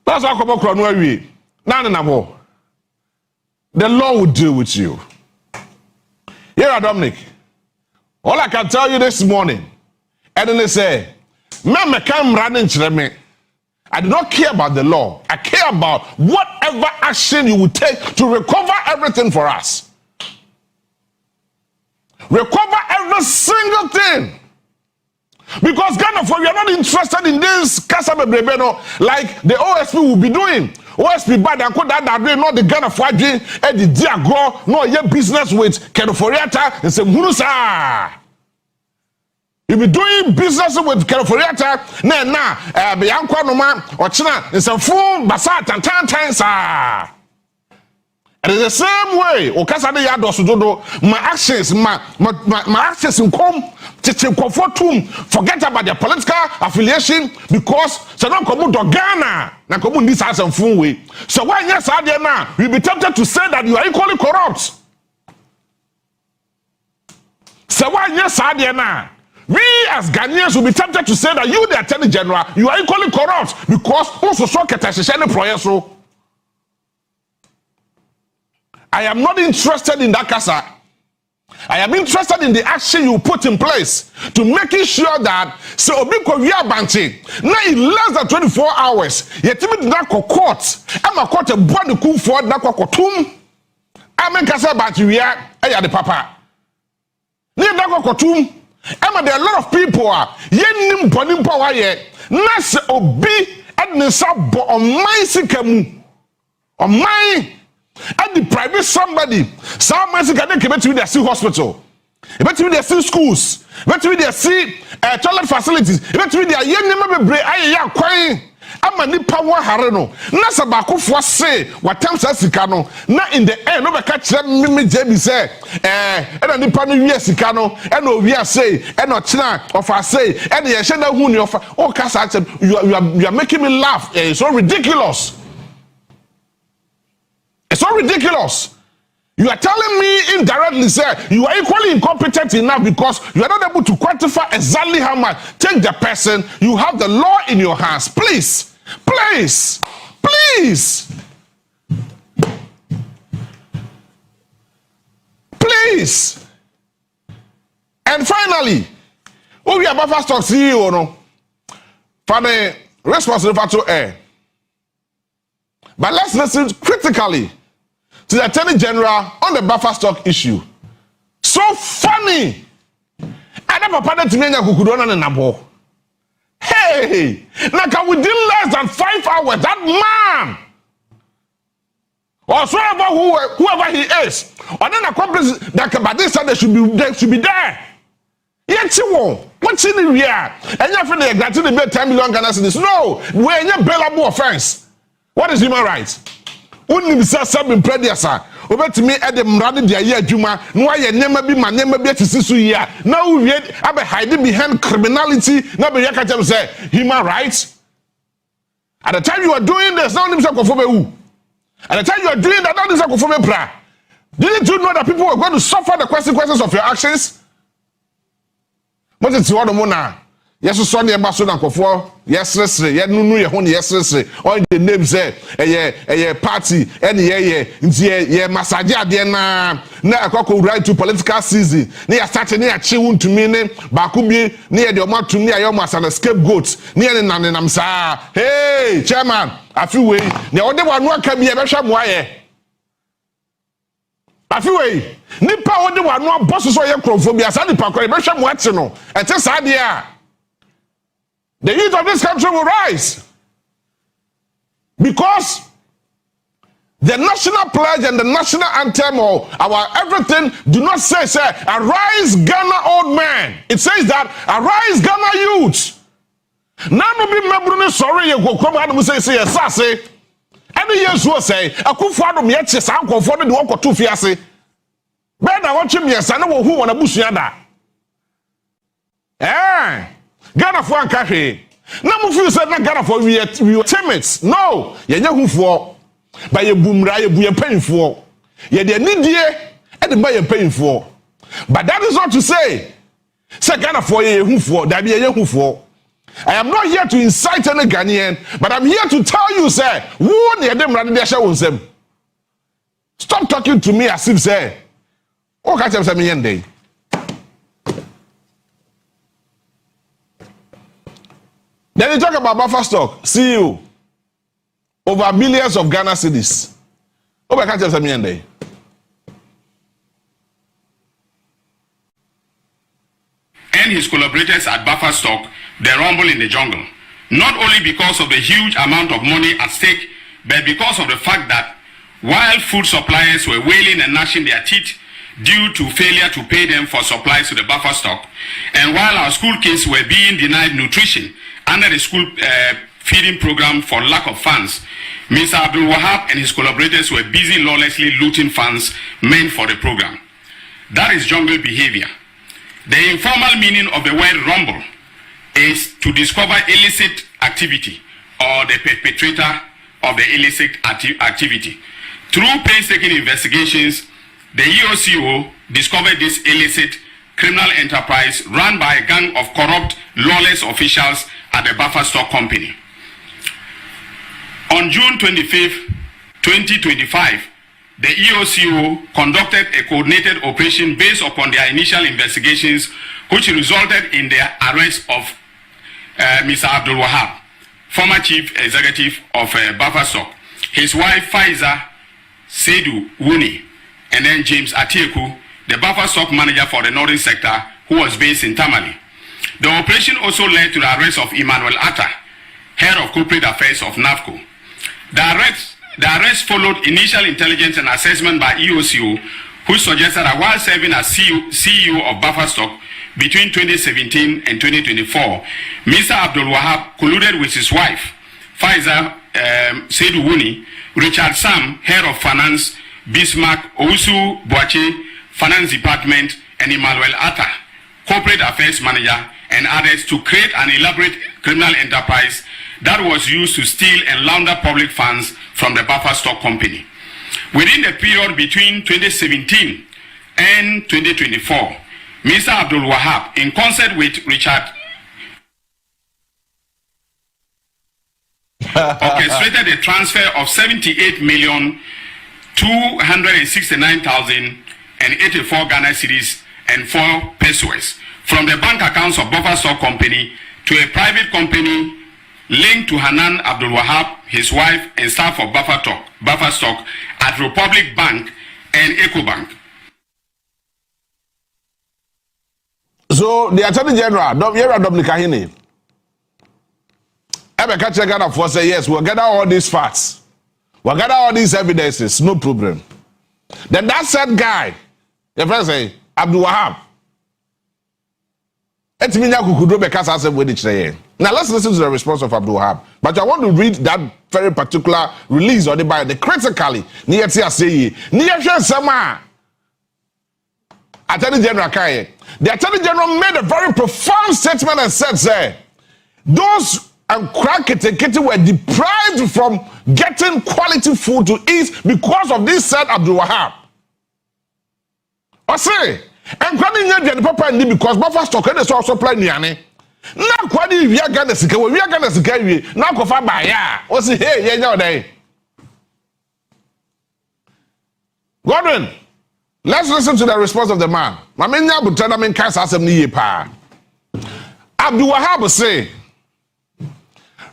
That's what about chrono. No. The law will deal with you. Here, Dominic. All I can tell you this morning. And then they say, I do not care about the law. I care about whatever action you will take to recover everything for us. Recover every single thing. Because Ghana, we are not interested in this Kasame Brebeno like the OSP will be doing. OSP bad and could that not the Ghana for and the Diagro, no, your business with Kedoforiata and some Munusa. You be doing business with Kedoforiata, Bianco Noma, or China, it's a full Basat and 10 times. And in the same way, Okasade Yadosudodo, my actions in come to comfort him, forget about their political affiliation because so don't come to Ghana, now come this has some fun way. So why yes, I dare now, you'll be tempted to say that you are equally corrupt. So why yes, I dare now. We as Ghanaians will be tempted to say that you, the Attorney General, you are equally corrupt because also so so. I am not interested in that casa. I am interested in the action you put in place to making sure that so Obiko we are banting. Now in less than 24 hours, yet me did not court. I'm a court a body cool for that courtum. I'm in casa banti we are the papa. Near that courtum. Emma, there are a lot of people are yenim bonim power yet. Nas obi and the sub on my sikamu on my and the private somebody. Some man can get to their sea hospital, eventually their sea schools, eventually their sea toilet facilities, eventually their yenim be I quite. I'm a nipa wa hareno. Nasa bako for say what time sikano. Na in the end, no catch me JB say, and a nipa no sikano, and no we are say, and not China of I say, and the Shana Huni of all cast you are making me laugh. It's so ridiculous. It's so ridiculous. You are telling me indirectly, sir, you are equally incompetent enough because you are not able to quantify exactly how much. Take the person, you have the law in your hands. Please, please, please, please. And finally, we are buffer stock CEO, no, for the responsible to air. But let's listen critically to the Attorney General on the buffer stock issue. So funny. I never pardon to me and Kukudona and Nabo. Hey! Hey! Like within less than 5 hours, that man, or whoever he is, or then accomplice that by this time they should be there. Yet you won't. What's in the rear? And you're feeling like that to the 10 million Ghana cedis. No, we're in a bailable offense. What is human rights? Only be something predecessor. Over to me at the Mradi de Aya Juma, no, I never be my never be to see here. Now we have hiding behind criminality, not be Yakata say human rights. At the time you are doing this, now himself for who? At the time you are doing that, now himself for pra. Didn't you know that people are going to suffer the consequences of your actions? What is what mona? Yes, so near Basso and Kofo, yes, yet no, yes, all the names a party, any ye massage na a right to political season. Near starting near Chiwun to meaning, Bakubi, near the Omat to near Yomas and a scapegoat, near the Nanamsa. Hey, chairman, a few way, the other one can be a Basham wire. Afiwe nipa wode wa no boss so ye krofobia sa nipa kwere be hwem wate no ete sa de a the youth of this country will rise because the national pledge and the national anthem or our everything do not say arise Ghana old man. It says that arise Ghana youth. Nano be mebru sorry ye go krom adu say yes. Any years will say, a coup for them yet, some confounded walk or two fiasse. Ben, I want him, yes, I know who want a bush yada. Eh, Ghana for a cafe. No more few said not Ghana for we were timid. No, ye know who for. By your boom, we are paying for. Ye they need ye, and buy a paying for. But that is not to say, Ghana for ye who for, that be a who for. I am not here to incite any Ghanaian, but I'm here to tell you, sir, who near them rather than show them. Stop talking to me as if, say, oh, catch up some day. Then you talk about buffer stock, CEO, over millions of Ghana cedis. Oh, catch up some day.
And his collaborators at Buffer Stock, they rumble in the jungle. Not only because of the huge amount of money at stake, but because of the fact that while food suppliers were wailing and gnashing their teeth due to failure to pay them for supplies to the Buffer Stock, and while our school kids were being denied nutrition under the school feeding program for lack of funds, Mr. Abdul Wahab and his collaborators were busy lawlessly looting funds meant for the program. That is jungle behavior. The informal meaning of the word rumble is to discover illicit activity or the perpetrator of the illicit activity. Through painstaking investigations, the EOCO discovered this illicit criminal enterprise run by a gang of corrupt, lawless officials at the Buffer Stock Company. On June 25, 2025, the EOCO conducted a coordinated operation based upon their initial investigations, which resulted in the arrest of Mr. Abdul Wahab, former chief executive of Buffer Stock, his wife Faiza Seydou Wuni, and then James Atieku, the Buffer Stock manager for the northern sector, who was based in Tamale. The operation also led to the arrest of Emmanuel Atta, head of corporate affairs of NAFCO. The arrest followed initial intelligence and assessment by EOCO, which suggested that while serving as CEO of Buffer Stock between 2017 and 2024, Mr. Abdul Wahab colluded with his wife, Faiza Seydou Wuni, Richard Sam, head of finance, Bismarck Owusu Boache, finance department, and Emmanuel Atta, corporate affairs manager, and others to create an elaborate criminal enterprise that was used to steal and launder public funds from the Buffer Stock Company. Within the period between 2017 and 2024, Mr. Abdul Wahab, in concert with Richard, orchestrated a transfer of 78,269,084 Ghana cedis and 4 pesos from the bank accounts of Buffer Stock Company to a private company linked to Hanan Abdul Wahab, his wife, and staff of Buffer Stock at Republic Bank and EcoBank.
So the Attorney General, Dominica Hine, I catch a Ghana for say yes, we'll gather all these facts. We'll gather all these evidences, no problem. Then that said guy, the friend say, Abdul Wahab. Now let's listen to the response of Abdul Wahab. But I want to read that very particular release on the Bible. Critically, the Attorney General Kaye. The Attorney General made a very profound statement and said, say, those and crackety were deprived from getting quality food to eat because of this, said Abdul Wahab. I say, and the papa and because buffer stock is also playing Niane. Now, Quadi, we are gonna see, we are gonna see, now go for by ya. What's it here? Yeah, day. Gordon, let's listen to the response of the man. Mamenya Butana men cast us a pa. Abdul Wahab say,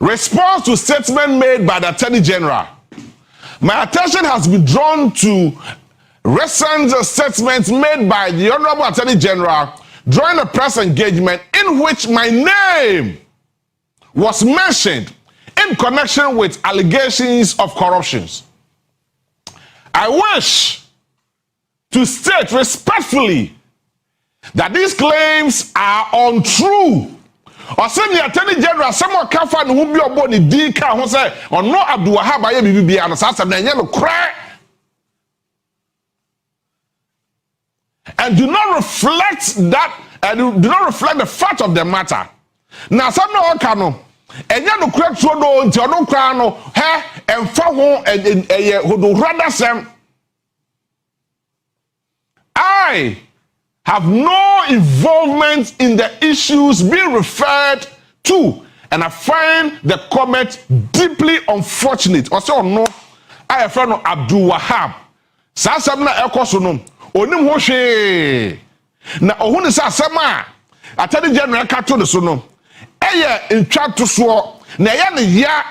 response to statement made by the Attorney General. My attention has been drawn to recent statements made by the Honorable Attorney General during a press engagement in which my name was mentioned in connection with allegations of corruptions. I wish to state respectfully that these claims are untrue. Or say the Attorney General, someone can find who be about the DK who say, or no Abdul Wahab aye bibi and sasa na yellow cry. And do not reflect that, do not reflect the fact of the matter. Now, some no cano, and you no correct so no until no crano, he and fawo and who do rather sem. I have no involvement in the issues being referred to, and I find the comment deeply unfortunate. Also, no, I have friend Abdul Wahab. Sasamna ekosonom. Onim ho hwe na ohun se asema Attorney General ka to so no eye ntwa to so na eye ne ya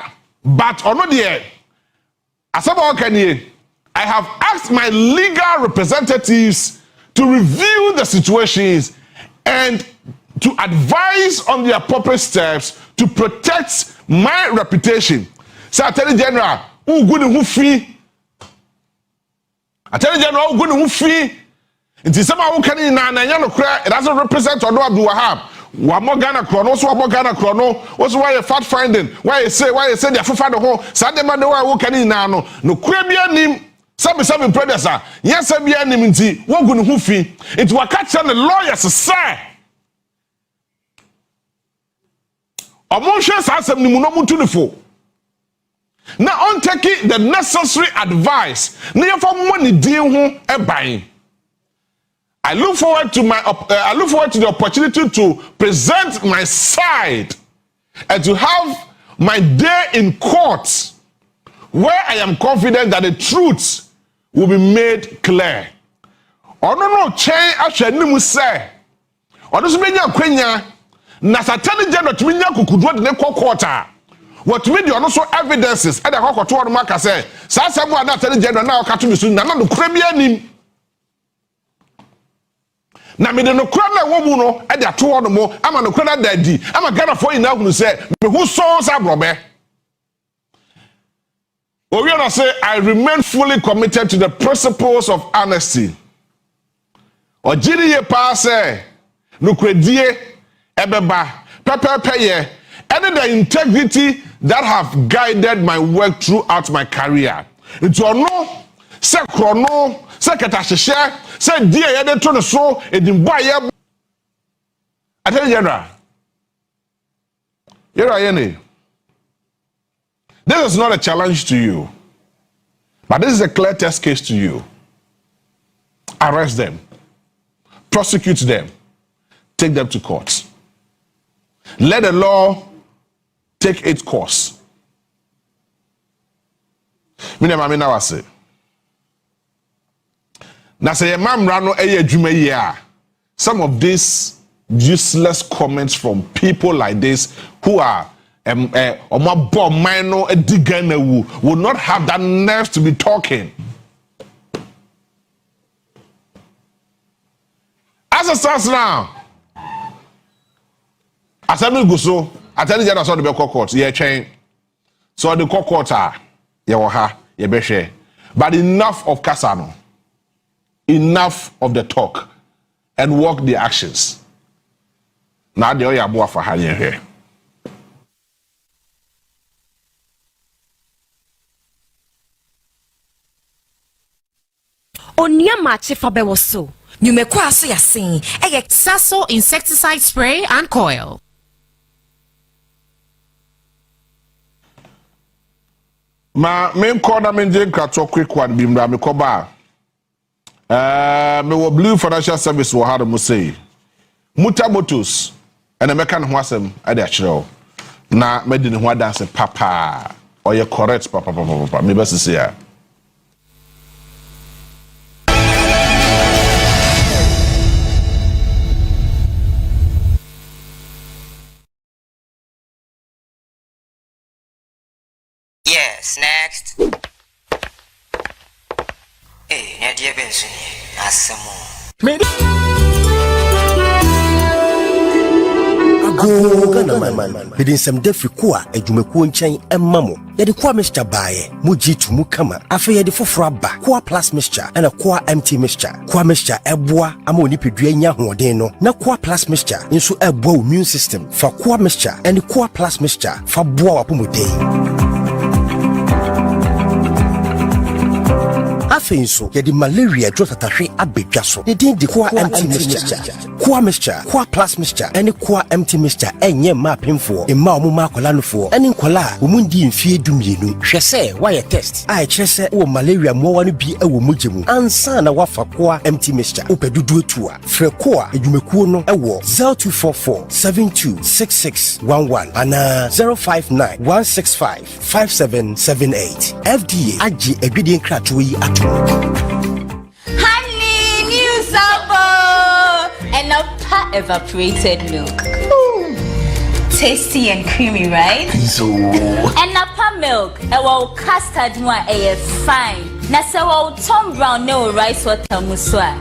but ono de asema o kanie. I have asked my legal representatives to review the situations and to advise on the appropriate steps to protect my reputation. So Attorney General who good who free Attorney General go no free nti sama wo kan na nya no kra it doesn't represent Odo Abdul Wahab wa mo Ghana krono so wa Ghana krono wo so why fact finding why you say the afofa de ho sa de ma de wo kan na no kra bia nim sabe predecessor yes bia nim nti wo go no hu fi nti wa catch the lawyers say omo hwe sa asem ni mu no mutu ni fo. Now on taking the necessary advice, I look forward to the opportunity to present my side and to have my day in court where I am confident that the truth will be made clear. No change actually nimu say. Odo menya kwenya na Attorney General to menya kukudu de ne kokota. What made you also evidences and the hawk to Maka say, Sasamu Attorney General now catch me soon, none of Cremianim. Namid no crana woman at the 2 or more, I'm an Ukraine daddy. I'm a Ghana for you now who say, who souls are Robert. Oriana say, I remain fully committed to the principles of honesty. Or Gidi pass, no credit, ebeba, peye. And the integrity that have guided my work throughout my career. It's no, se chrono, se katasheshe, se dia yede to so, edimboye. Attorney General. This is not a challenge to you, but this is a clear test case to you. Arrest them, prosecute them, take them to court. Let the law take its course. Now say some of these useless comments from people like this who are will not have that nerve to be talking. As it stands now, Attorney General saw the court. Yeah, chain. So the quarter, yawaha, yebeshe. But enough of Kasano. Enough of the talk and walk the actions. Now the oya boa for hanging here.
Onia mache fabewo so. Nyumeko aso yasin.
Sasso insecticide spray and coil.
Ma me corner me nje quick one bimra me koba. Me wo Blue Financial Service wo hard mo say. Muta motos and me kan ho asem ade a kire na me di ne ho dance papa. Oye correct papa. Me best say ya.
Yes, next. Hey, Nadia Benson, Asamo.
Man, within some defi kwa a jumeku chain and mammo. Yet the qua mixture baye, muji to mukama, after the fofraba, qua plus mixture and a qua empty mixture. Qua mixture eboa, amoni pedria hodeno, na qua plus mixture, into a bow immune system for qua mixture and the qua plus mixture for boa pumude. Afenso, yedi malaria drop atahe abedwaso. The din di kwa empty mixture. Kwa mixture, kwa plus mixture, any kwa empty mixture, enye ma pimfo, e ma omo ma kwala no fo. Eni kwala, omundi mfie dumienu. Hwese, why test? I chese o malaria mo wanu bi e wo mujemu. Ansa na wafa kwa empty mixture. Opedudu etua. Fre kwa edwumekuo no ewo 0244 726611 ana 059 165 5778. FDA agi egredient krato yi ato.
Honey, new sabo and a pot evaporated milk. Tasty and creamy, right?
So
and a pot milk, custard one fine. Na so Tom Brown no rice water muswa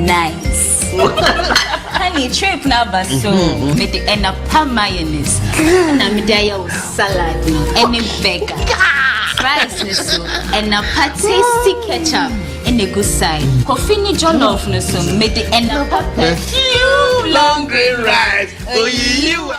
nice. Honey, trip na baso with the and a pot mayonnaise. Na midaya salad and a burger. Fries and a pot tasty ketchup in the good side. Coffee ni jollof no so made the end up a long green rice. Oh you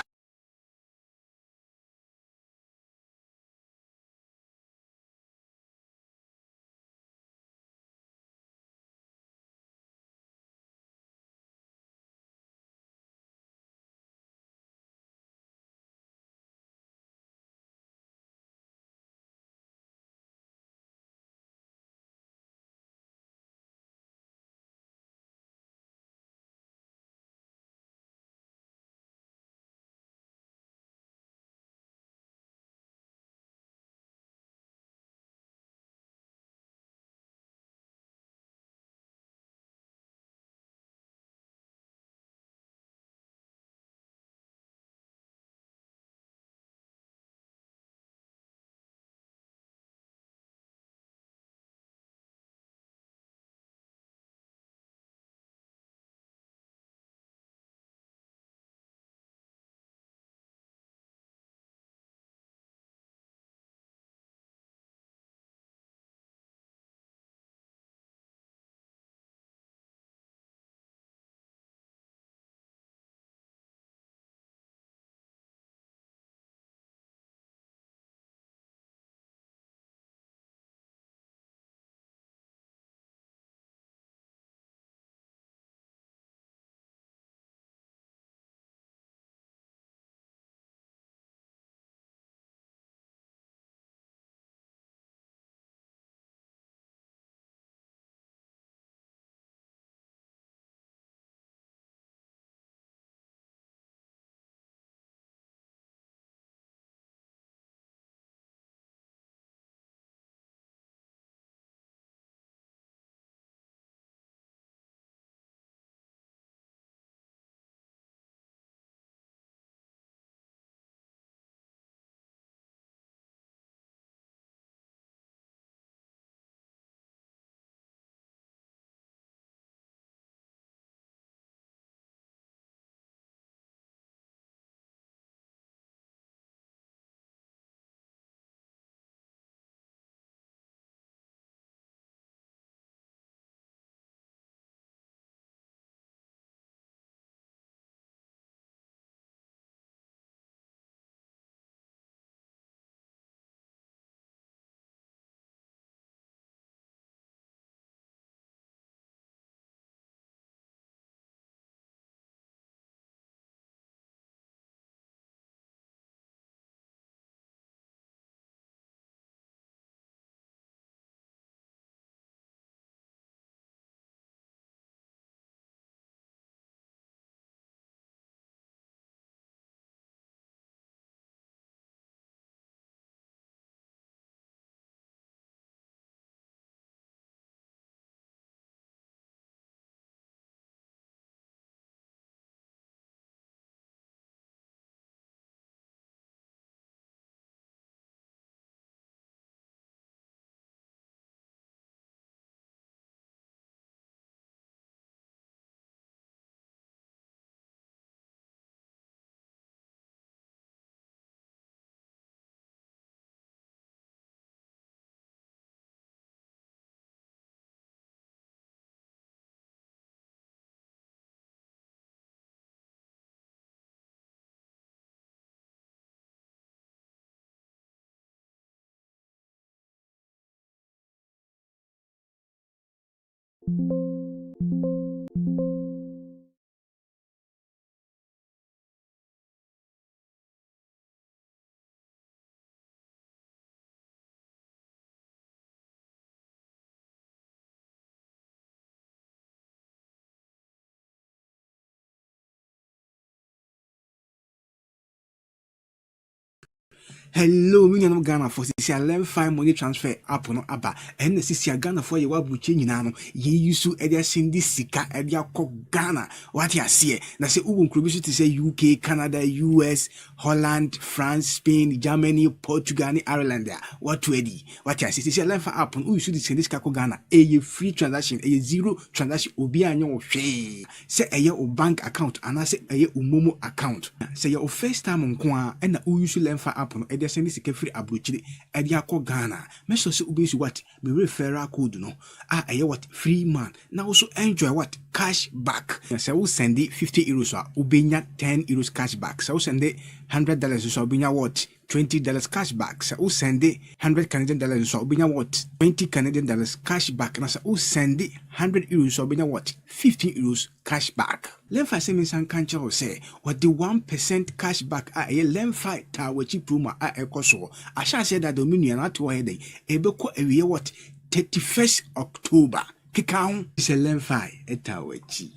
Hello, me no Ghana for sisi a level 5 money transfer app no aba. And sisi a Ghana for ye wa buche nyina no. Ye yusu edia sindi sika edia ko Ghana. What ya see? Na se ubu nkrubisu ti se UK, Canada, US, Holland, France, Spain, Germany, Portugal, Ireland there. What ready? What ya see? Sisi a level 5 app no yusu di sindi sika ko Ghana. Eye free transaction, eye zero transaction obi anyo hwe. Se eye o bank account ana se eye o momo account. Se ye o first time nko a na yusu level 5 app no send this free abrochire edia ko Ghana me so se ubesu what me referral code no what free man now also enjoy what cash back say we send €50 so ubenya €10 cash back so send $100 so ubenya what $20 cash back so we send $100 Canadian so ubenya what $20 Canadian cash back na so we send €100 so ubenya what €15 cash back. Lemfa se min san kanche ho say what the 1% cash back lemfa ta wachi promo ekoso asha say that dominion at wo head ebeko ewie what 31st October kika ho se lemfa eta wachi